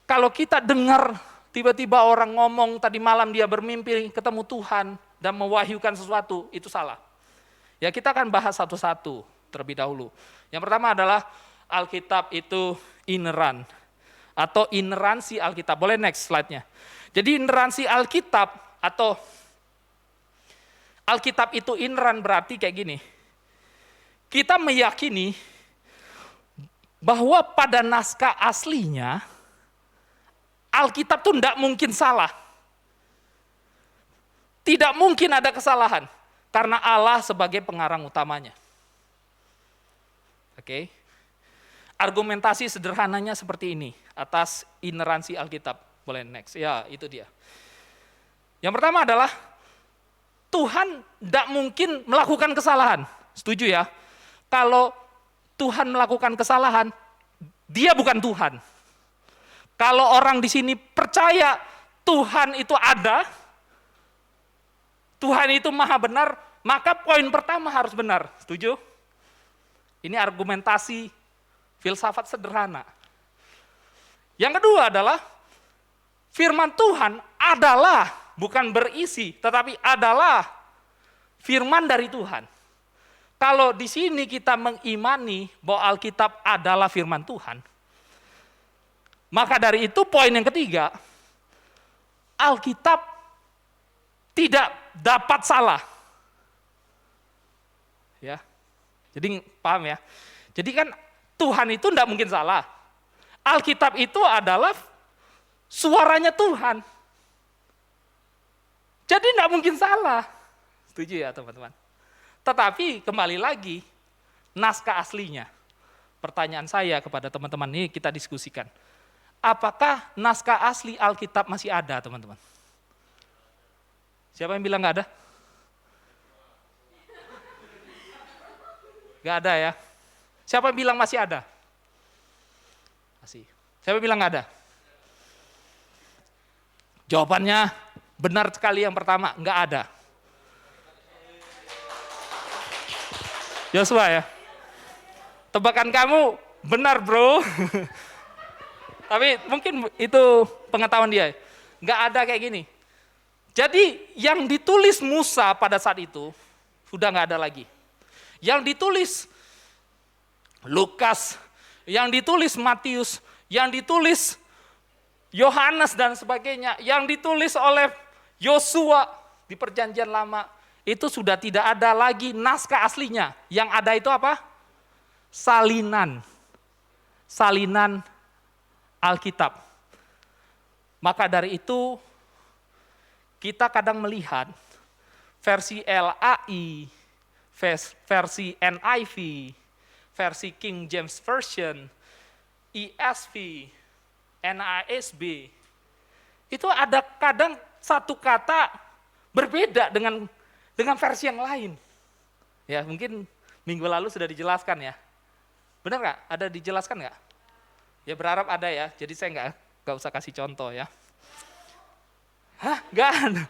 kalau kita dengar tiba-tiba orang ngomong tadi malam dia bermimpi ketemu Tuhan dan mewahyukan sesuatu, itu salah. Ya kita akan bahas satu-satu terlebih dahulu. Yang pertama adalah Alkitab itu ineran atau ineransi Alkitab. Boleh next slide-nya. Jadi ineransi Alkitab atau Alkitab itu ineran berarti kayak gini. Kita meyakini bahwa pada naskah aslinya Alkitab itu tidak mungkin salah. Tidak mungkin ada kesalahan karena Allah sebagai pengarang utamanya. Oke. Argumentasi sederhananya seperti ini atas ineransi Alkitab. Boleh next. Ya, itu dia. Yang pertama adalah Tuhan tidak mungkin melakukan kesalahan. Setuju ya? Kalau Tuhan melakukan kesalahan, dia bukan Tuhan. Kalau orang di sini percaya Tuhan itu ada, Tuhan itu maha benar, maka poin pertama harus benar. Setuju? Ini argumentasi filsafat sederhana. Yang kedua adalah firman Tuhan adalah bukan berisi, tetapi adalah firman dari Tuhan. Kalau di sini kita mengimani bahwa Alkitab adalah firman Tuhan, maka dari itu poin yang ketiga, Alkitab tidak dapat salah. Ya, jadi paham ya? Jadi kan Tuhan itu tidak mungkin salah. Alkitab itu adalah suaranya Tuhan. Jadi tidak mungkin salah. Setuju ya teman-teman? Tetapi kembali lagi, naskah aslinya. Pertanyaan saya kepada teman-teman ini kita diskusikan. Apakah naskah asli Alkitab masih ada teman-teman? Siapa yang bilang nggak ada? Nggak ada ya? Siapa yang bilang masih ada? Masih. Siapa yang bilang nggak ada? Jawabannya benar sekali yang pertama, nggak ada. Yosua ya. Tebakan kamu benar bro. Tapi mungkin itu pengetahuan dia. Nggak ada kayak gini. Jadi yang ditulis Musa pada saat itu sudah nggak ada lagi. Yang ditulis Lukas, yang ditulis Matius, yang ditulis Yohanes dan sebagainya, yang ditulis oleh Yosua di Perjanjian Lama, itu sudah tidak ada lagi naskah aslinya. Yang ada itu apa? Salinan. Salinan Alkitab. Maka dari itu kita kadang melihat versi LAI, versi NIV, versi King James Version, ESV, NASB, itu ada kadang satu kata berbeda dengan versi yang lain. Ya mungkin minggu lalu sudah dijelaskan ya. Benar nggak? Ada dijelaskan nggak? Ya berharap ada ya, jadi saya nggak usah kasih contoh ya. Hah? Nggak ada.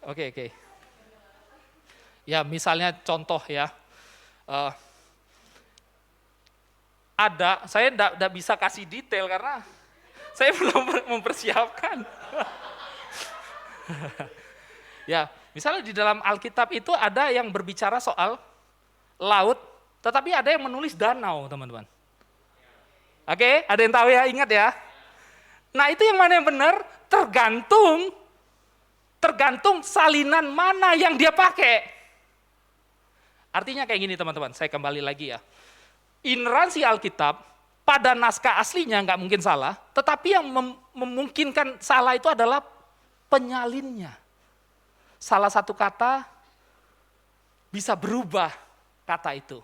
Oke. Ya misalnya contoh ya, ada, saya enggak bisa kasih detail karena saya belum mempersiapkan. Ya, misalnya di dalam Alkitab itu ada yang berbicara soal laut, tetapi ada yang menulis danau, teman-teman. Oke, ada yang tahu ya, ingat ya. Nah itu yang mana yang benar, tergantung salinan mana yang dia pakai. Artinya kayak gini teman-teman, saya kembali lagi ya. Ineransi Alkitab pada naskah aslinya nggak mungkin salah, tetapi yang memungkinkan salah itu adalah penyalinnya. Salah satu kata bisa berubah kata itu.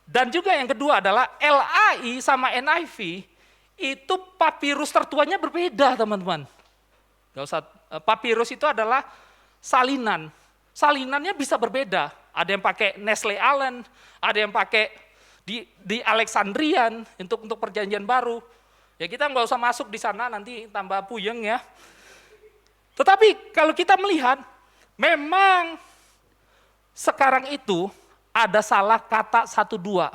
Dan juga yang kedua adalah LAI sama NIV itu papirus tertuanya berbeda teman-teman. Gak usah, papirus itu adalah salinan. Salinannya bisa berbeda. Ada yang pakai Nestle Allen, ada yang pakai di Alexandrian untuk perjanjian baru. Ya kita nggak usah masuk di sana nanti tambah puyeng ya. Tetapi kalau kita melihat, memang sekarang itu ada salah kata 1-2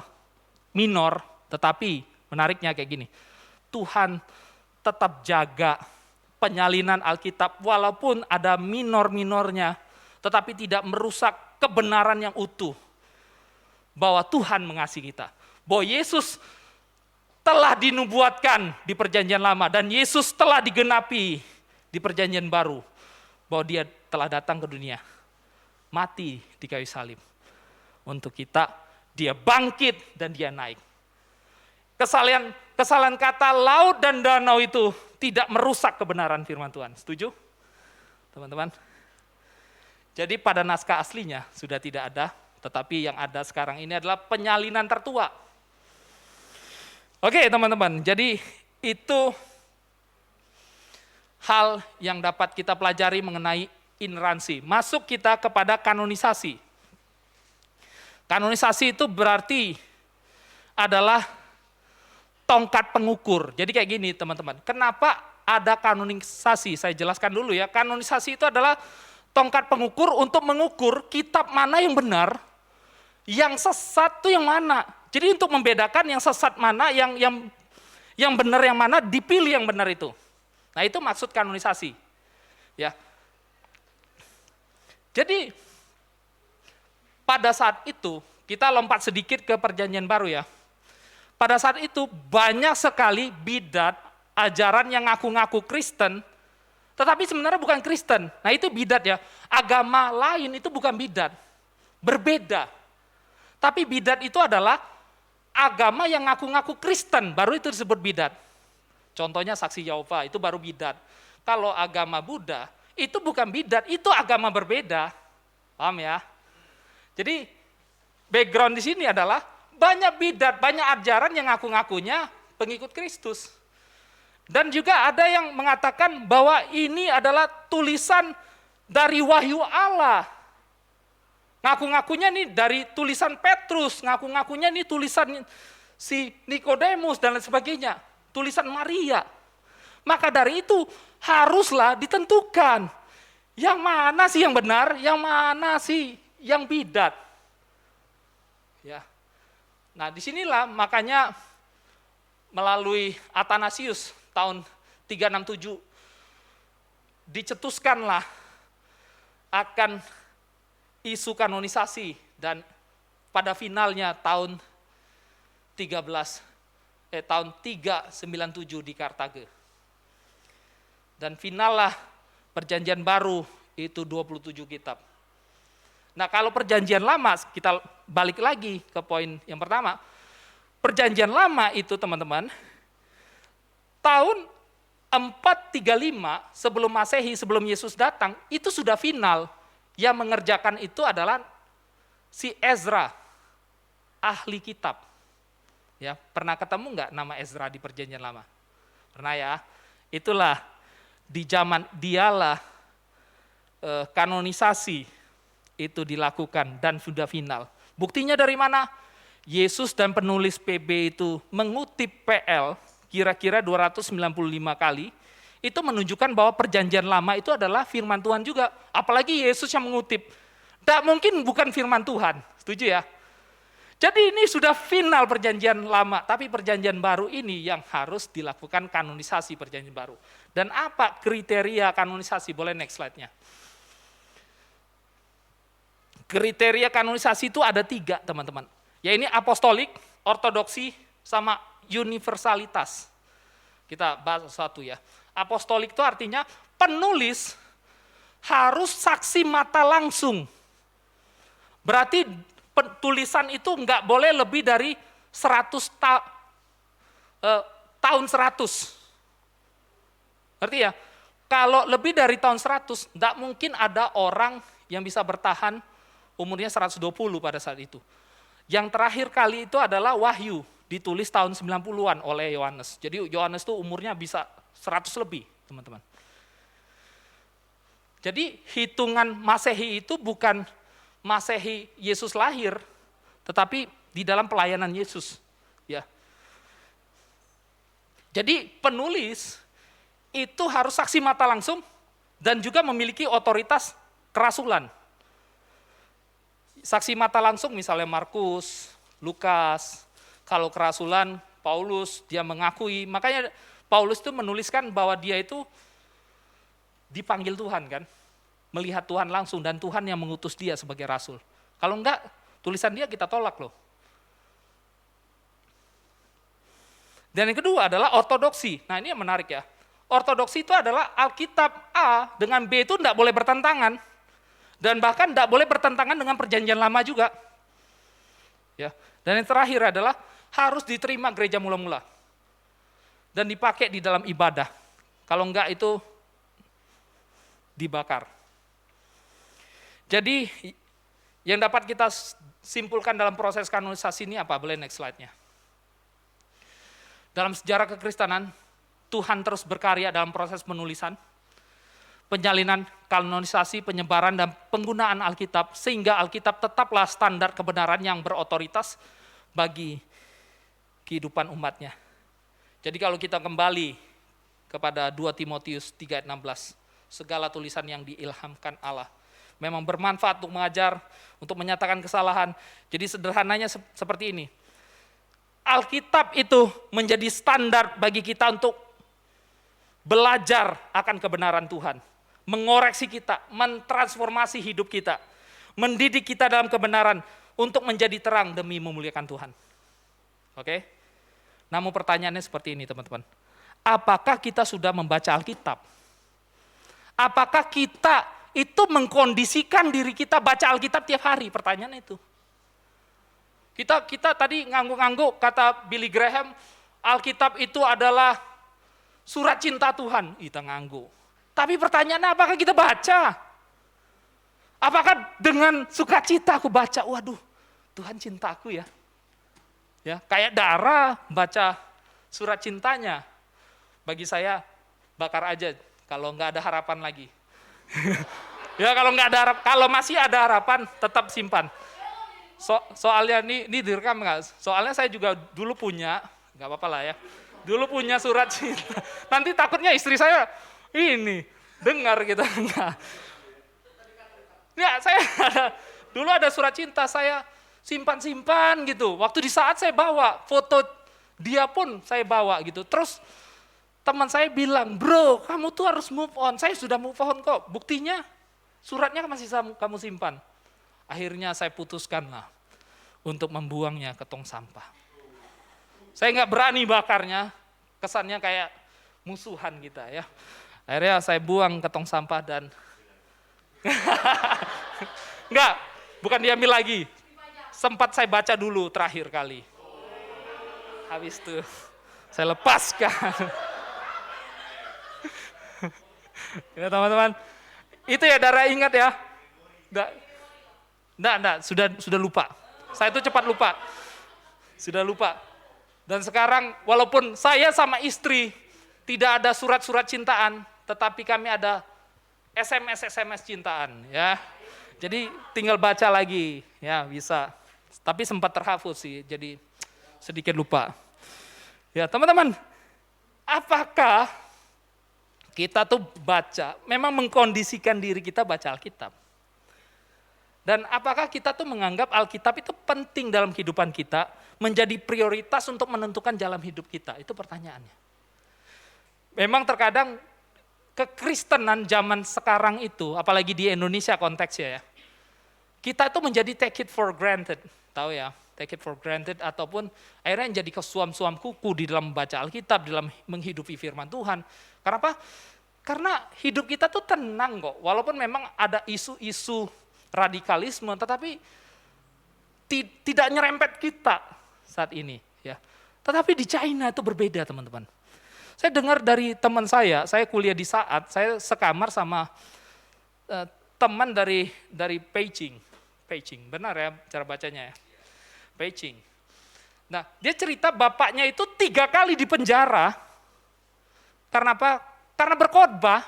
minor, tetapi menariknya kayak gini. Tuhan tetap jaga penyalinan Alkitab walaupun ada minor-minornya, tetapi tidak merusak kebenaran yang utuh. Bahwa Tuhan mengasihi kita. Bahwa Yesus telah dinubuatkan di perjanjian lama dan Yesus telah digenapi di perjanjian baru. Bahwa dia telah datang ke dunia. Mati di kayu salib. Untuk kita, dia bangkit dan dia naik. Kesalahan kata laut dan danau itu tidak merusak kebenaran firman Tuhan. Setuju? Teman-teman? Jadi pada naskah aslinya sudah tidak ada, tetapi yang ada sekarang ini adalah penyalinan tertua. Oke teman-teman, jadi itu hal yang dapat kita pelajari mengenai ineransi. Masuk kita kepada kanonisasi. Kanonisasi itu berarti adalah tongkat pengukur. Jadi kayak gini teman-teman, kenapa ada kanonisasi? Saya jelaskan dulu ya, kanonisasi itu adalah tongkat pengukur untuk mengukur kitab mana yang benar, yang sesat itu yang mana. Jadi untuk membedakan yang sesat mana, yang benar yang mana, dipilih yang benar itu. Nah itu maksud kanonisasi. Ya. Jadi pada saat itu kita lompat sedikit ke perjanjian baru ya. Pada saat itu banyak sekali bidat, ajaran yang ngaku-ngaku Kristen, tetapi sebenarnya bukan Kristen. Nah itu bidat ya. Agama lain itu bukan bidat. Berbeda. Tapi bidat itu adalah agama yang ngaku-ngaku Kristen. Baru itu disebut bidat. Contohnya saksi Yehova itu baru bidat. Kalau agama Buddha itu bukan bidat. Itu agama berbeda. Paham ya? Jadi background di sini adalah banyak bidat, banyak ajaran yang ngaku-ngakunya pengikut Kristus. Dan juga ada yang mengatakan bahwa ini adalah tulisan dari wahyu Allah. Ngaku-ngakunya nih dari tulisan Petrus, ngaku-ngakunya nih tulisan si Nikodemus dan lain sebagainya. Tulisan Maria. Maka dari itu haruslah ditentukan. Yang mana sih yang benar, yang mana sih yang bidat. Ya. Nah, disinilah makanya melalui Athanasius tahun 367 dicetuskanlah akan isu kanonisasi, dan pada finalnya tahun 397 di Kartage. Dan final lah perjanjian baru itu 27 kitab. Nah, kalau perjanjian lama, kita balik lagi ke poin yang pertama. Perjanjian lama itu teman-teman, tahun 435 sebelum Masehi, sebelum Yesus datang, itu sudah final. Yang mengerjakan itu adalah si Ezra, ahli kitab. Ya, pernah ketemu nggak nama Ezra di perjanjian lama? Pernah ya? Itulah di zaman dialah kanonisasi itu dilakukan dan sudah final. Buktinya dari mana? Yesus dan penulis PB itu mengutip PL kira-kira 295 kali, itu menunjukkan bahwa perjanjian lama itu adalah firman Tuhan juga. Apalagi Yesus yang mengutip. Tidak mungkin bukan firman Tuhan, setuju ya? Jadi ini sudah final perjanjian lama, tapi perjanjian baru ini yang harus dilakukan kanonisasi perjanjian baru. Dan apa kriteria kanonisasi? Boleh next slide-nya. Kriteria kanonisasi itu ada 3 teman-teman. Ya ini apostolik, ortodoksi, sama universalitas. Kita bahas satu ya. Apostolik itu artinya penulis harus saksi mata langsung. Berarti tulisan itu nggak boleh lebih dari 100 tahun 100. Ngerti ya? Kalau lebih dari tahun 100, nggak mungkin ada orang yang bisa bertahan umurnya 120 pada saat itu. Yang terakhir kali itu adalah Wahyu, ditulis tahun 90-an oleh Yohanes. Jadi Yohanes itu umurnya bisa 100 lebih, teman-teman. Jadi hitungan Masehi itu bukan Masehi Yesus lahir, tetapi di dalam pelayanan Yesus. Ya. Jadi penulis itu harus saksi mata langsung dan juga memiliki otoritas kerasulan. Saksi mata langsung misalnya Markus, Lukas, kalau kerasulan Paulus dia mengakui, makanya Paulus itu menuliskan bahwa dia itu dipanggil Tuhan kan, melihat Tuhan langsung dan Tuhan yang mengutus dia sebagai rasul. Kalau enggak, tulisan dia kita tolak loh. Dan yang kedua adalah ortodoksi. Nah ini yang menarik ya. Ortodoksi itu adalah Alkitab A dengan B itu enggak boleh bertentangan. Dan bahkan tidak boleh bertentangan dengan perjanjian lama juga. Ya. Dan yang terakhir adalah harus diterima gereja mula-mula. Dan dipakai di dalam ibadah. Kalau enggak itu dibakar. Jadi yang dapat kita simpulkan dalam proses kanonisasi ini apa? Boleh next slide-nya. Dalam sejarah kekristenan, Tuhan terus berkarya dalam proses penulisan, penyalinan, kanonisasi, penyebaran, dan penggunaan Alkitab, sehingga Alkitab tetaplah standar kebenaran yang berotoritas bagi kehidupan umatnya. Jadi kalau kita kembali kepada 2 Timotius 3:16, segala tulisan yang diilhamkan Allah memang bermanfaat untuk mengajar, untuk menyatakan kesalahan. Jadi sederhananya seperti ini. Alkitab itu menjadi standar bagi kita untuk belajar akan kebenaran Tuhan, mengoreksi kita, mentransformasi hidup kita, mendidik kita dalam kebenaran untuk menjadi terang demi memuliakan Tuhan. Oke? Namun pertanyaannya seperti ini teman-teman. Apakah kita sudah membaca Alkitab? Apakah kita itu mengkondisikan diri kita baca Alkitab tiap hari? Pertanyaannya itu. Kita tadi ngangguk-ngangguk kata Billy Graham, Alkitab itu adalah surat cinta Tuhan. Kita ngangguk. Tapi pertanyaannya apakah kita baca? Apakah dengan sukacita aku baca? Waduh, Tuhan cinta aku ya. Ya, kayak darah baca surat cintanya. Bagi saya bakar aja kalau nggak ada harapan lagi. Ya kalau nggak ada kalau masih ada harapan tetap simpan. Soalnya ini direkam nggak? Soalnya saya juga dulu punya, nggak apa-apa lah ya. Dulu punya surat cinta. Nanti takutnya istri saya ini dengar gitu. Enggak. Ya saya dulu ada surat cinta, saya simpan-simpan gitu. Waktu di saat saya bawa, foto dia pun saya bawa gitu. Terus teman saya bilang, bro kamu tuh harus move on. Saya sudah move on kok, buktinya suratnya masih kamu simpan. Akhirnya saya putuskan lah untuk membuangnya ke tong sampah. Saya nggak berani bakarnya, kesannya kayak musuhan kita ya. Akhirnya saya buang ke tong sampah dan enggak, bukan diambil lagi. Sempat saya baca dulu terakhir kali. Habis itu saya lepaskan. Ya teman-teman, itu ya Dara ingat ya. Enggak, sudah lupa. Saya itu cepat lupa. Sudah lupa. Dan sekarang walaupun saya sama istri tidak ada surat-surat cintaan, tetapi kami ada SMS cintaan ya. Jadi tinggal baca lagi ya bisa. Tapi sempat terhafuz sih, jadi sedikit lupa. Ya teman-teman, apakah kita tuh baca, memang mengkondisikan diri kita baca Alkitab? Dan apakah kita tuh menganggap Alkitab itu penting dalam kehidupan kita, menjadi prioritas untuk menentukan jalan hidup kita? Itu pertanyaannya. Memang terkadang kekristenan zaman sekarang itu, apalagi di Indonesia konteksnya ya, kita itu menjadi take it for granted, tahu ya, take it for granted ataupun akhirnya jadi kesuam-suam kuku di dalam membaca Alkitab, dalam menghidupi firman Tuhan. Kenapa? Karena hidup kita tuh tenang kok, walaupun memang ada isu-isu radikalisme, tetapi tidak nyerempet kita saat ini ya. Tetapi di China itu berbeda teman-teman. Saya dengar dari teman saya kuliah di Saat, saya sekamar sama teman dari Beijing, benar ya cara bacanya ya, Beijing. Nah dia cerita bapaknya itu 3 kali di penjara, karena apa? Karena berkhotbah.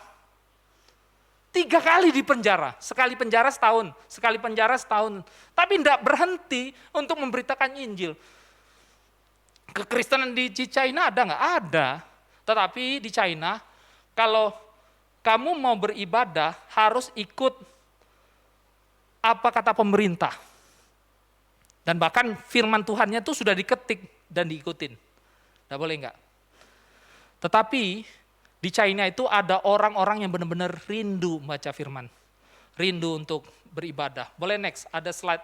3 kali di penjara, sekali penjara setahun, sekali penjara setahun. Tapi tidak berhenti untuk memberitakan Injil. Kekristenan di China ada nggak? Ada. Tetapi di China, kalau kamu mau beribadah harus ikut apa kata pemerintah. Dan bahkan firman Tuhannya itu sudah diketik dan diikutin. Tidak boleh enggak. Tetapi di China itu ada orang-orang yang benar-benar rindu baca firman. Rindu untuk beribadah. Boleh next, ada slide.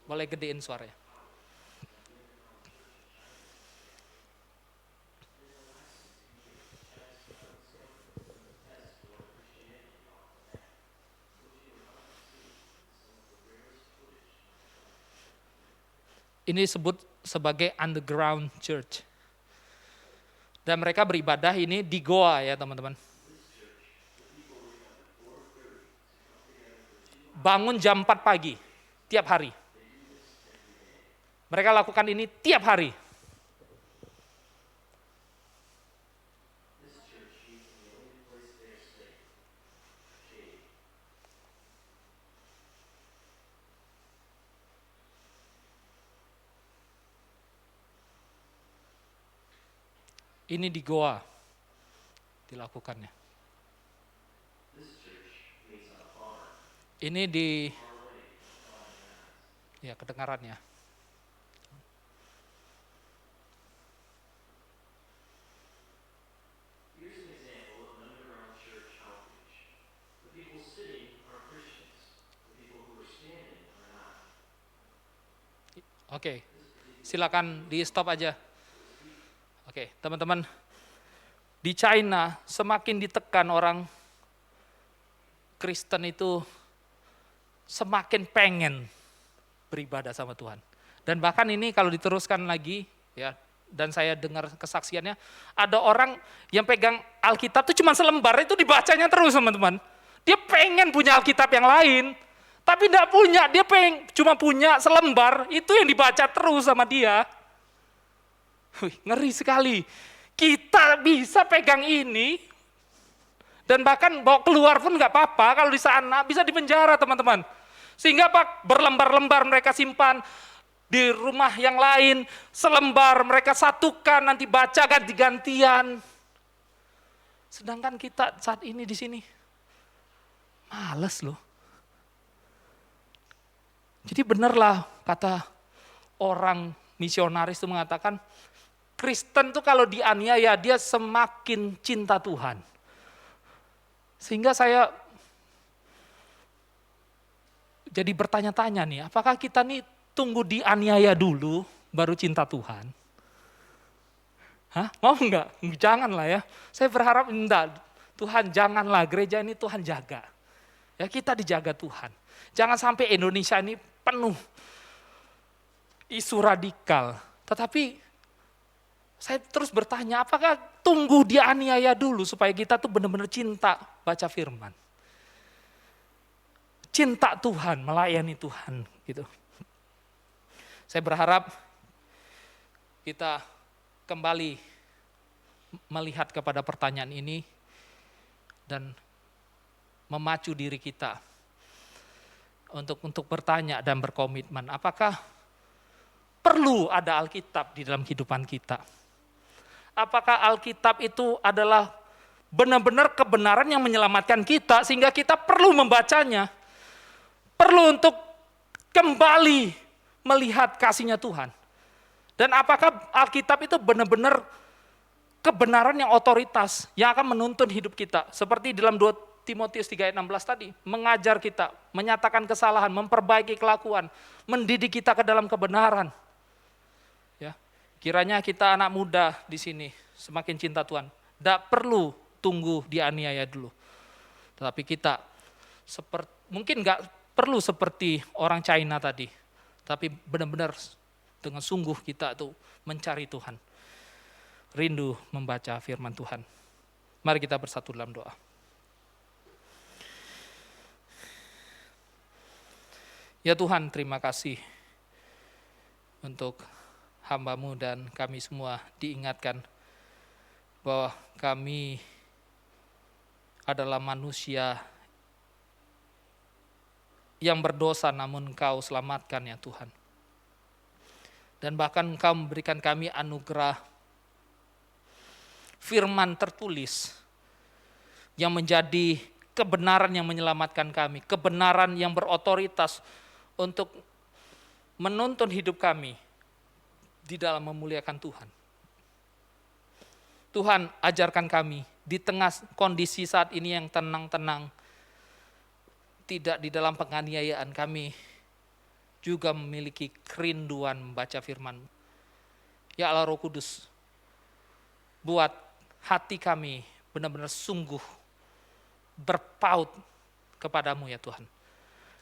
Boleh gedein suaranya. Ini disebut sebagai underground church. Dan mereka beribadah ini di goa ya teman-teman. Bangun jam 4 pagi, tiap hari. Mereka lakukan ini tiap hari. Ini di goa dilakukannya. Ini di ya kedengarannya. Oke, silakan di stop aja. Oke, teman-teman, di China semakin ditekan orang Kristen itu semakin pengen beribadah sama Tuhan. Dan bahkan ini kalau diteruskan lagi, ya, dan saya dengar kesaksiannya, ada orang yang pegang Alkitab itu cuma selembar, itu dibacanya terus teman-teman. Dia pengen punya Alkitab yang lain, tapi tidak punya, dia cuma punya selembar, itu yang dibaca terus sama dia. Wih, ngeri sekali. Kita bisa pegang ini dan bahkan bawa keluar pun nggak apa-apa. Kalau di sana bisa dipenjara teman-teman. Sehingga Pak berlembar-lembar mereka simpan di rumah yang lain, selembar mereka satukan nanti baca ganti-gantian. Sedangkan kita saat ini di sini males loh. Jadi benarlah kata orang misionaris itu mengatakan, Kristen tuh kalau dianiaya dia semakin cinta Tuhan. Sehingga saya jadi bertanya-tanya nih, apakah kita nih tunggu dianiaya dulu baru cinta Tuhan? Hah? Mau enggak? Janganlah ya. Saya berharap enggak. Tuhan janganlah, gereja ini Tuhan jaga. Ya kita dijaga Tuhan. Jangan sampai Indonesia ini penuh isu radikal. Tetapi saya terus bertanya, apakah tunggu dianiaya dulu supaya kita tuh benar-benar cinta baca firman. Cinta Tuhan, melayani Tuhan gitu. Saya berharap kita kembali melihat kepada pertanyaan ini dan memacu diri kita untuk bertanya dan berkomitmen, apakah perlu ada Alkitab di dalam kehidupan kita? Apakah Alkitab itu adalah benar-benar kebenaran yang menyelamatkan kita sehingga kita perlu membacanya? Perlu untuk kembali melihat kasih-Nya Tuhan. Dan apakah Alkitab itu benar-benar kebenaran yang otoritas yang akan menuntun hidup kita? Seperti dalam 2 Timotius 3 ayat 16 tadi, mengajar kita, menyatakan kesalahan, memperbaiki kelakuan, mendidik kita ke dalam kebenaran. Ya, kiranya kita anak muda di sini semakin cinta Tuhan. Tidak perlu tunggu dianiaya dulu. Tetapi kita mungkin nggak perlu seperti orang China tadi, tapi benar-benar dengan sungguh kita tuh mencari Tuhan. Rindu membaca firman Tuhan. Mari kita bersatu dalam doa. Ya Tuhan, terima kasih untuk hamba-Mu dan kami semua diingatkan bahwa kami adalah manusia yang berdosa namun Engkau selamatkan ya Tuhan. Dan bahkan Engkau memberikan kami anugerah firman tertulis yang menjadi kebenaran yang menyelamatkan kami, kebenaran yang berotoritas untuk menuntun hidup kami di dalam memuliakan Tuhan. Tuhan, ajarkan kami di tengah kondisi saat ini yang tenang-tenang, tidak di dalam penganiayaan, kami juga memiliki kerinduan membaca firman. Ya Allah Roh Kudus, buat hati kami benar-benar sungguh berpaut kepadamu ya Tuhan.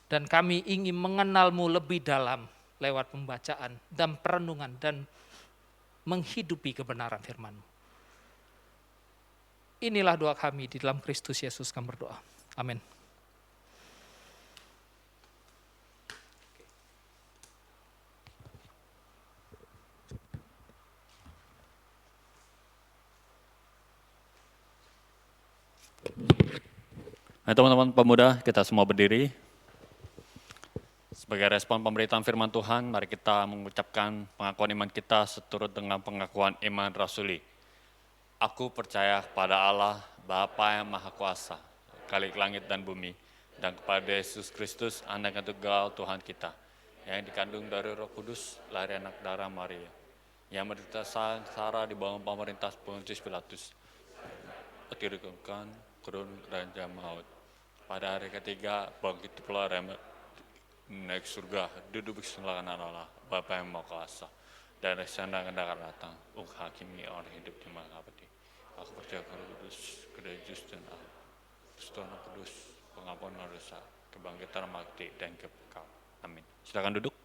Dan kami ingin mengenalmu lebih dalam lewat pembacaan dan perenungan dan menghidupi kebenaran firman-Mu. Inilah doa kami di dalam Kristus Yesus kami berdoa. Amin. Nah, teman-teman pemuda, kita semua berdiri. Sebagai respon pemberitaan firman Tuhan, mari kita mengucapkan pengakuan iman kita seturut dengan pengakuan iman rasuli. Aku percaya pada Allah, Bapa yang Maha Kuasa, Khalik langit dan bumi, dan kepada Yesus Kristus, Anak yang tunggal Tuhan kita, yang dikandung dari Roh Kudus, lahir anak darah Maria, yang menderita sengsara di bawah pemerintah Pontius Pilatus, dikuburkan, turun dan jam maut. Pada hari ketiga, bangkit pula naik surga, duduk di sebelah kanan Allah, Bapa yang Maha Kuasa, dan rencana akan datang, hakimi orang hidup di mana abadi. Aku percaya kepada Kudus, Kudus dan Allah, Tuhan Kudus, pengampunan dosa, kebangkitan mati dan kekal. Amin. Silakan duduk.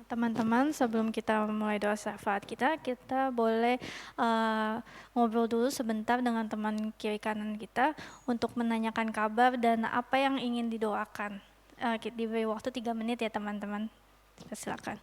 Teman-teman, sebelum kita mulai doa syafaat kita boleh ngobrol dulu sebentar dengan teman kiri kanan kita untuk menanyakan kabar dan apa yang ingin didoakan. Diberi waktu 3 menit ya teman-teman. Silakan.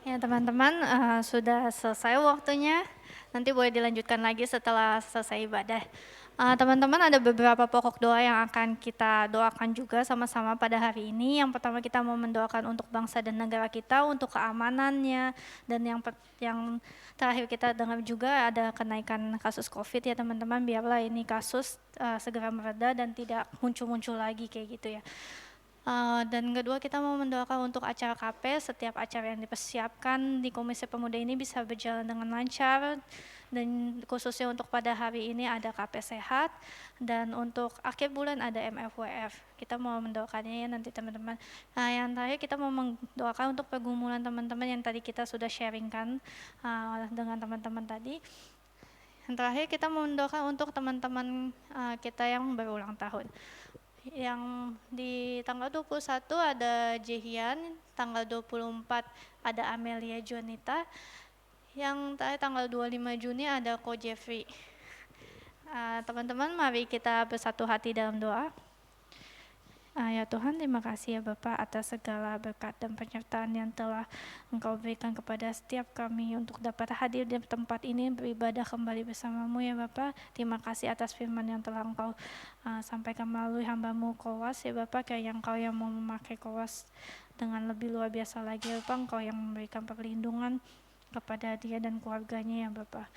Ya teman-teman, sudah selesai waktunya. Nanti boleh dilanjutkan lagi setelah selesai ibadah. Teman-teman, ada beberapa pokok doa yang akan kita doakan juga sama-sama pada hari ini. Yang pertama, kita mau mendoakan untuk bangsa dan negara kita, untuk keamanannya, dan yang terakhir kita dengar juga ada kenaikan kasus COVID ya teman-teman. Biarlah ini kasus segera mereda dan tidak muncul-muncul lagi kayak gitu ya. Dan kedua, kita mau mendoakan untuk acara KP, setiap acara yang dipersiapkan di Komisi Pemuda ini bisa berjalan dengan lancar, dan khususnya untuk pada hari ini ada KP sehat, dan untuk akhir bulan ada MFWF. Kita mau mendoakannya ya nanti teman-teman. Yang terakhir, kita mau mendoakan untuk pergumulan teman-teman yang tadi kita sudah sharingkan dengan teman-teman tadi. Yang terakhir, kita mau mendoakan untuk teman-teman kita yang berulang tahun. Yang di tanggal 21 ada Jehian, tanggal 24 ada Amelia Jonita, yang tanggal 25 Juni ada Ko Jeffrey. Teman-teman, mari kita bersatu hati dalam doa. Ya Tuhan, terima kasih ya Bapak atas segala berkat dan penyertaan yang telah Engkau berikan kepada setiap kami untuk dapat hadir di tempat ini beribadah kembali bersamamu ya Bapak. Terima kasih atas firman yang telah Engkau sampaikan melalui hamba-Mu Kowas ya Bapak, kayak Engkau yang mau memakai Kowas dengan lebih luar biasa lagi ya Bapak. Engkau yang memberikan perlindungan kepada dia dan keluarganya ya Bapak.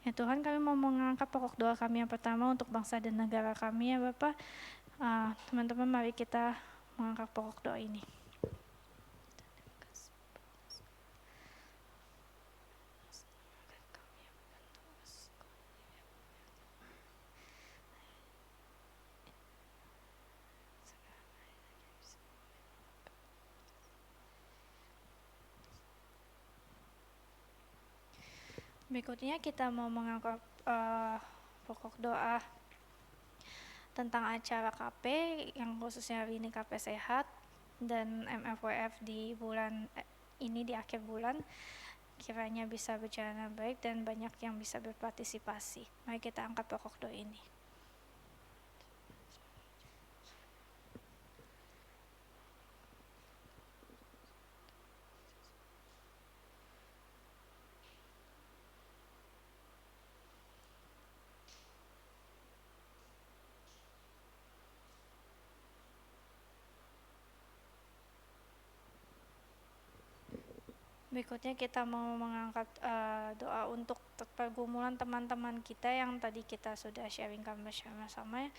Ya Tuhan, kami mau mengangkat pokok doa kami yang pertama untuk bangsa dan negara kami ya Bapak. Teman-teman, mari kita mengangkat pokok doa ini. Berikutnya kita mau mengangkat pokok doa tentang acara KP yang khususnya hari ini KP Sehat dan MFWF di bulan ini di akhir bulan, kiranya bisa berjalan baik dan banyak yang bisa berpartisipasi. Mari kita angkat pokok doa ini. Berikutnya kita mau mengangkat doa untuk pergumulan teman-teman kita yang tadi kita sudah sharingkan bersama-sama.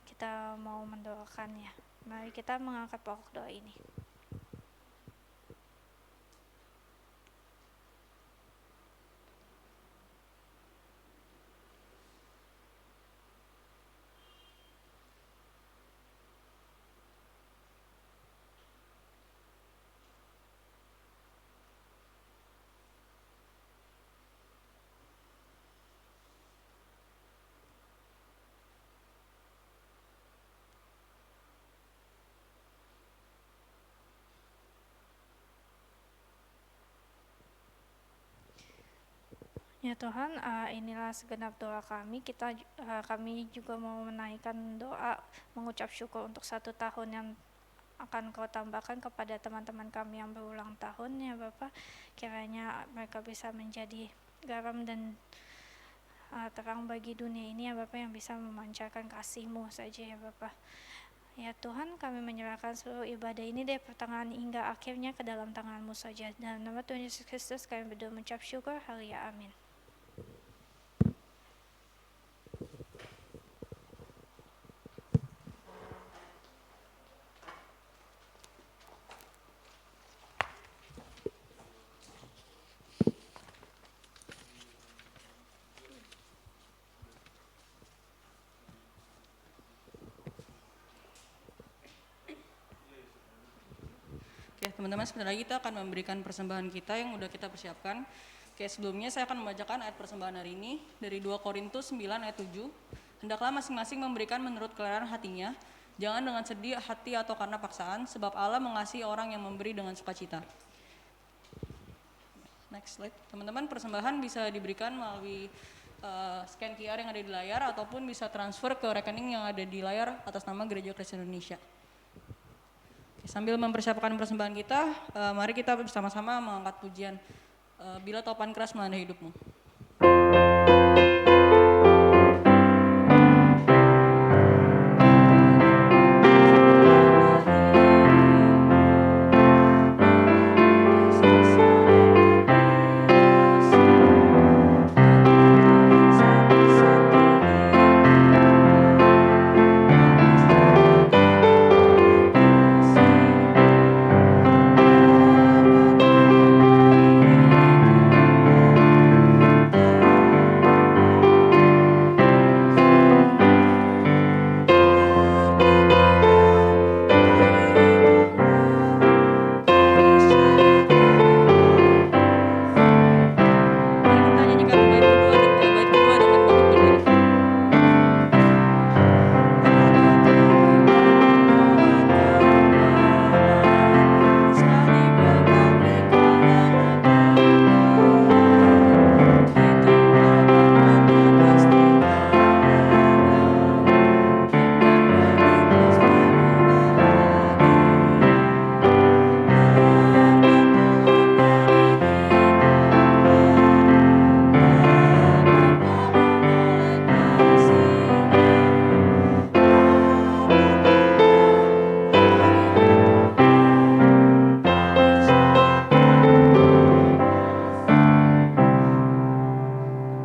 Kita mau mendoakannya. Mari kita mengangkat pokok doa ini. Ya Tuhan, inilah segenap doa kami. Kami juga mau menaikkan doa, mengucap syukur untuk 1 tahun yang akan Kau tambahkan kepada teman-teman kami yang berulang tahun ya Bapak. Kiranya mereka bisa menjadi garam dan terang bagi dunia ini ya Bapak, yang bisa memancarkan kasih-Mu saja ya Bapak. Ya Tuhan, kami menyerahkan seluruh ibadah ini dari pertengahan hingga akhirnya ke dalam tangan-Mu saja. Dalam nama Tuhan Yesus Kristus kami berdoa mengucap syukur. Haleluya, amin. Oke, teman-teman, sebentar lagi kita akan memberikan persembahan kita yang udah kita persiapkan. Oke, sebelumnya saya akan membacakan ayat persembahan hari ini dari 2 Korintus 9 ayat 7. Hendaklah masing-masing memberikan menurut kerelaan hatinya, jangan dengan sedih hati atau karena paksaan, sebab Allah mengasihi orang yang memberi dengan sukacita. Next slide. Teman-teman, persembahan bisa diberikan melalui scan QR yang ada di layar ataupun bisa transfer ke rekening yang ada di layar atas nama Gereja Kristen Indonesia. Sambil mempersiapkan persembahan kita, mari kita bersama-sama mengangkat pujian Bila Topan Keras Melanda Hidupmu. Mari kita nyanyikan bait kedua dengan bangkit berdiri.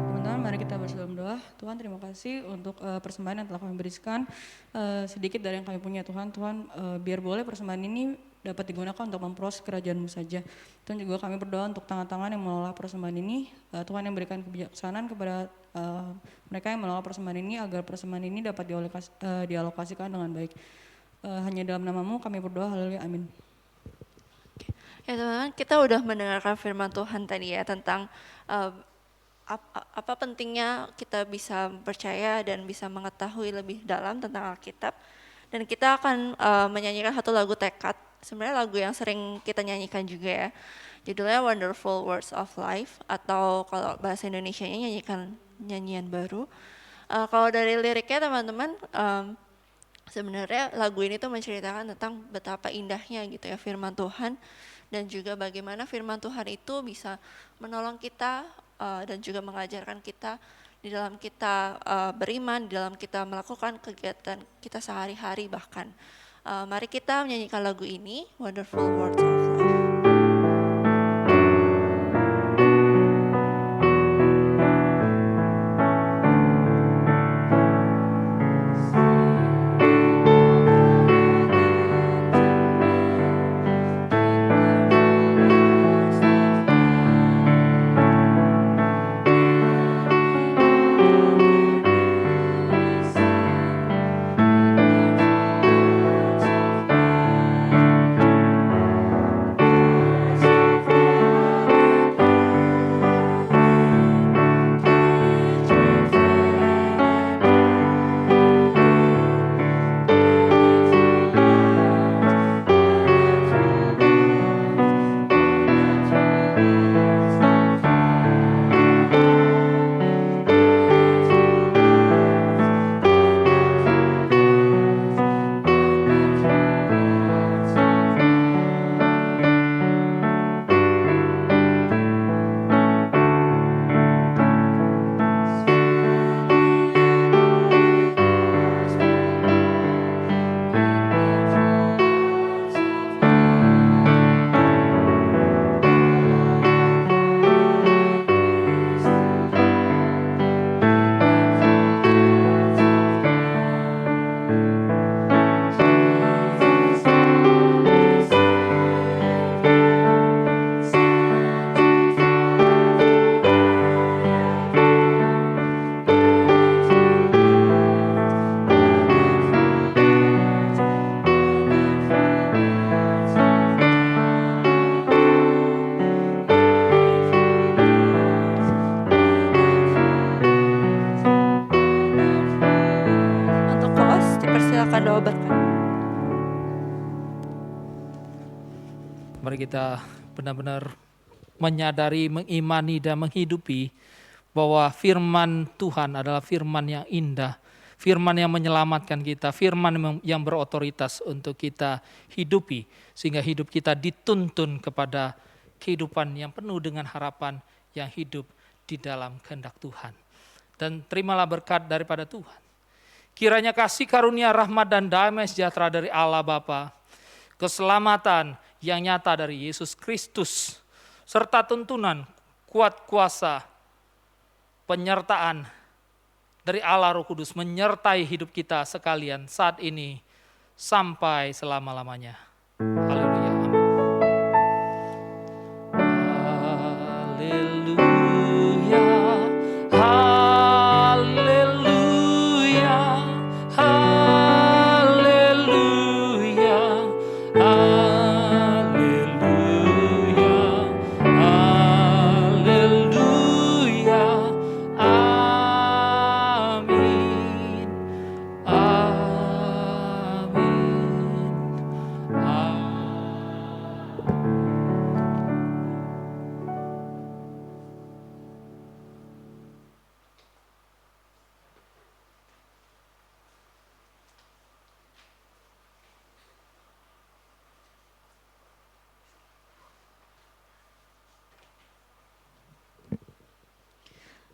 Teman-teman, mari kita bersama doa. Tuhan, terima kasih untuk persembahan yang telah kami berikan. Sedikit dari yang kami punya Tuhan. Tuhan, biar boleh persembahan ini dapat digunakan untuk memproses kerajaan-Mu saja. Tuhan, juga kami berdoa untuk tangan-tangan yang mengelola persembahan ini. Tuhan yang berikan kebijaksanaan kepada mereka yang mengelola persembahan ini agar persembahan ini dapat dialokasikan dengan baik. Hanya dalam nama-Mu kami berdoa, haleluya, amin. Ya teman-teman, kita udah mendengarkan firman Tuhan tadi ya tentang apa pentingnya kita bisa percaya dan bisa mengetahui lebih dalam tentang Alkitab. Dan kita akan menyanyikan satu lagu tekad, sebenarnya lagu yang sering kita nyanyikan juga ya. Judulnya Wonderful Words of Life, atau kalau bahasa Indonesianya nyanyikan nyanyian baru. Kalau dari liriknya teman-teman, sebenarnya lagu ini tuh menceritakan tentang betapa indahnya gitu ya firman Tuhan, dan juga bagaimana firman Tuhan itu bisa menolong kita dan juga mengajarkan kita di dalam kita beriman, di dalam kita melakukan kegiatan kita sehari-hari bahkan. Mari kita menyanyikan lagu ini, Wonderful Words of Life. Silakan doa berkat. Mari kita benar-benar menyadari, mengimani dan menghidupi bahwa firman Tuhan adalah firman yang indah, firman yang menyelamatkan kita, firman yang berotoritas untuk kita hidupi, sehingga hidup kita dituntun kepada kehidupan yang penuh dengan harapan yang hidup di dalam kehendak Tuhan. Dan terimalah berkat daripada Tuhan. Kiranya kasih karunia, rahmat dan damai sejahtera dari Allah Bapa, keselamatan yang nyata dari Yesus Kristus, serta tuntunan, kuat kuasa, penyertaan dari Allah Roh Kudus menyertai hidup kita sekalian saat ini sampai selama-lamanya. Haleluya. Amin. Haleluya. Haleluya. Haleluya. Haleluya. Haleluya. Amin.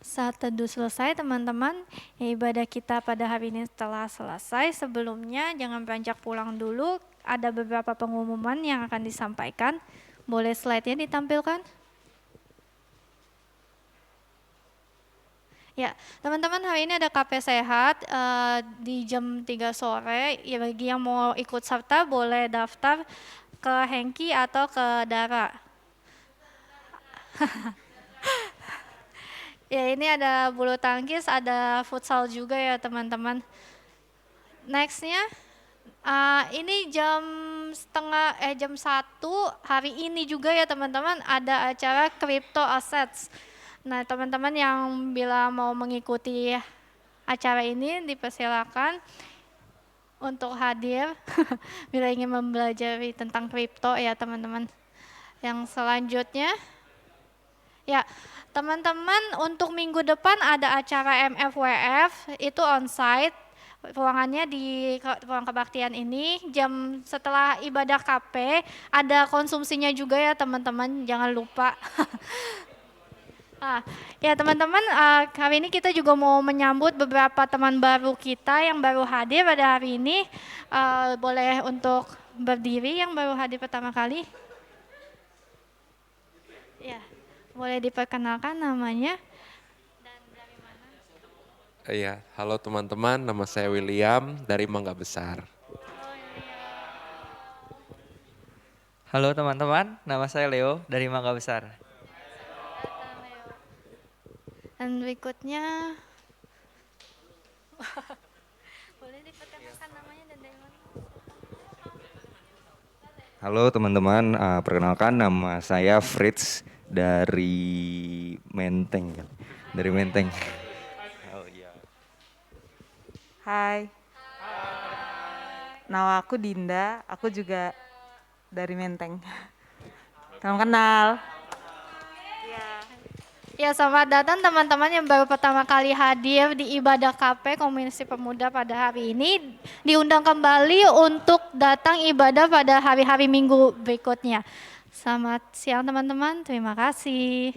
Saat teduh selesai teman-teman, ibadah kita pada hari ini telah selesai. Sebelumnya jangan beranjak pulang dulu, ada beberapa pengumuman yang akan disampaikan. Boleh slide-nya ditampilkan? Ya, teman-teman hari ini ada KP Sehat di jam 3 sore. Ya, bagi yang mau ikut serta boleh daftar ke Hengki atau ke Dara. Ya, ini ada bulu tangkis, ada futsal juga ya teman-teman. Nextnya, ini jam 1 hari ini juga ya teman-teman ada acara Crypto Assets. Nah teman-teman yang bila mau mengikuti acara ini dipersilakan untuk hadir bila ingin mempelajari tentang kripto ya teman-teman. Yang selanjutnya, ya teman-teman untuk minggu depan ada acara MFWF itu onsite. Ruangannya di ruang kebaktian ini setelah ibadah KP ada konsumsinya juga ya teman-teman, jangan lupa. Ya teman-teman, hari ini kita juga mau menyambut beberapa teman baru kita yang baru hadir pada hari ini. Boleh untuk berdiri yang baru hadir pertama kali. Ya, boleh diperkenalkan namanya. Iya, halo teman-teman, nama saya William dari Mangga Besar. Halo teman-teman, nama saya Leo dari Mangga Besar. Dan berikutnya, boleh diperkenalkan namanya dan dari mana? Halo teman-teman, perkenalkan nama saya Fritz dari Menteng. Dari Menteng. Oh iya. Hai. Nama aku Dinda, aku juga dari Menteng. Salam kenal. Ya, selamat datang teman-teman yang baru pertama kali hadir di ibadah KP Komunitas Pemuda pada hari ini. Diundang kembali untuk datang ibadah pada hari-hari minggu berikutnya. Selamat siang teman-teman, terima kasih.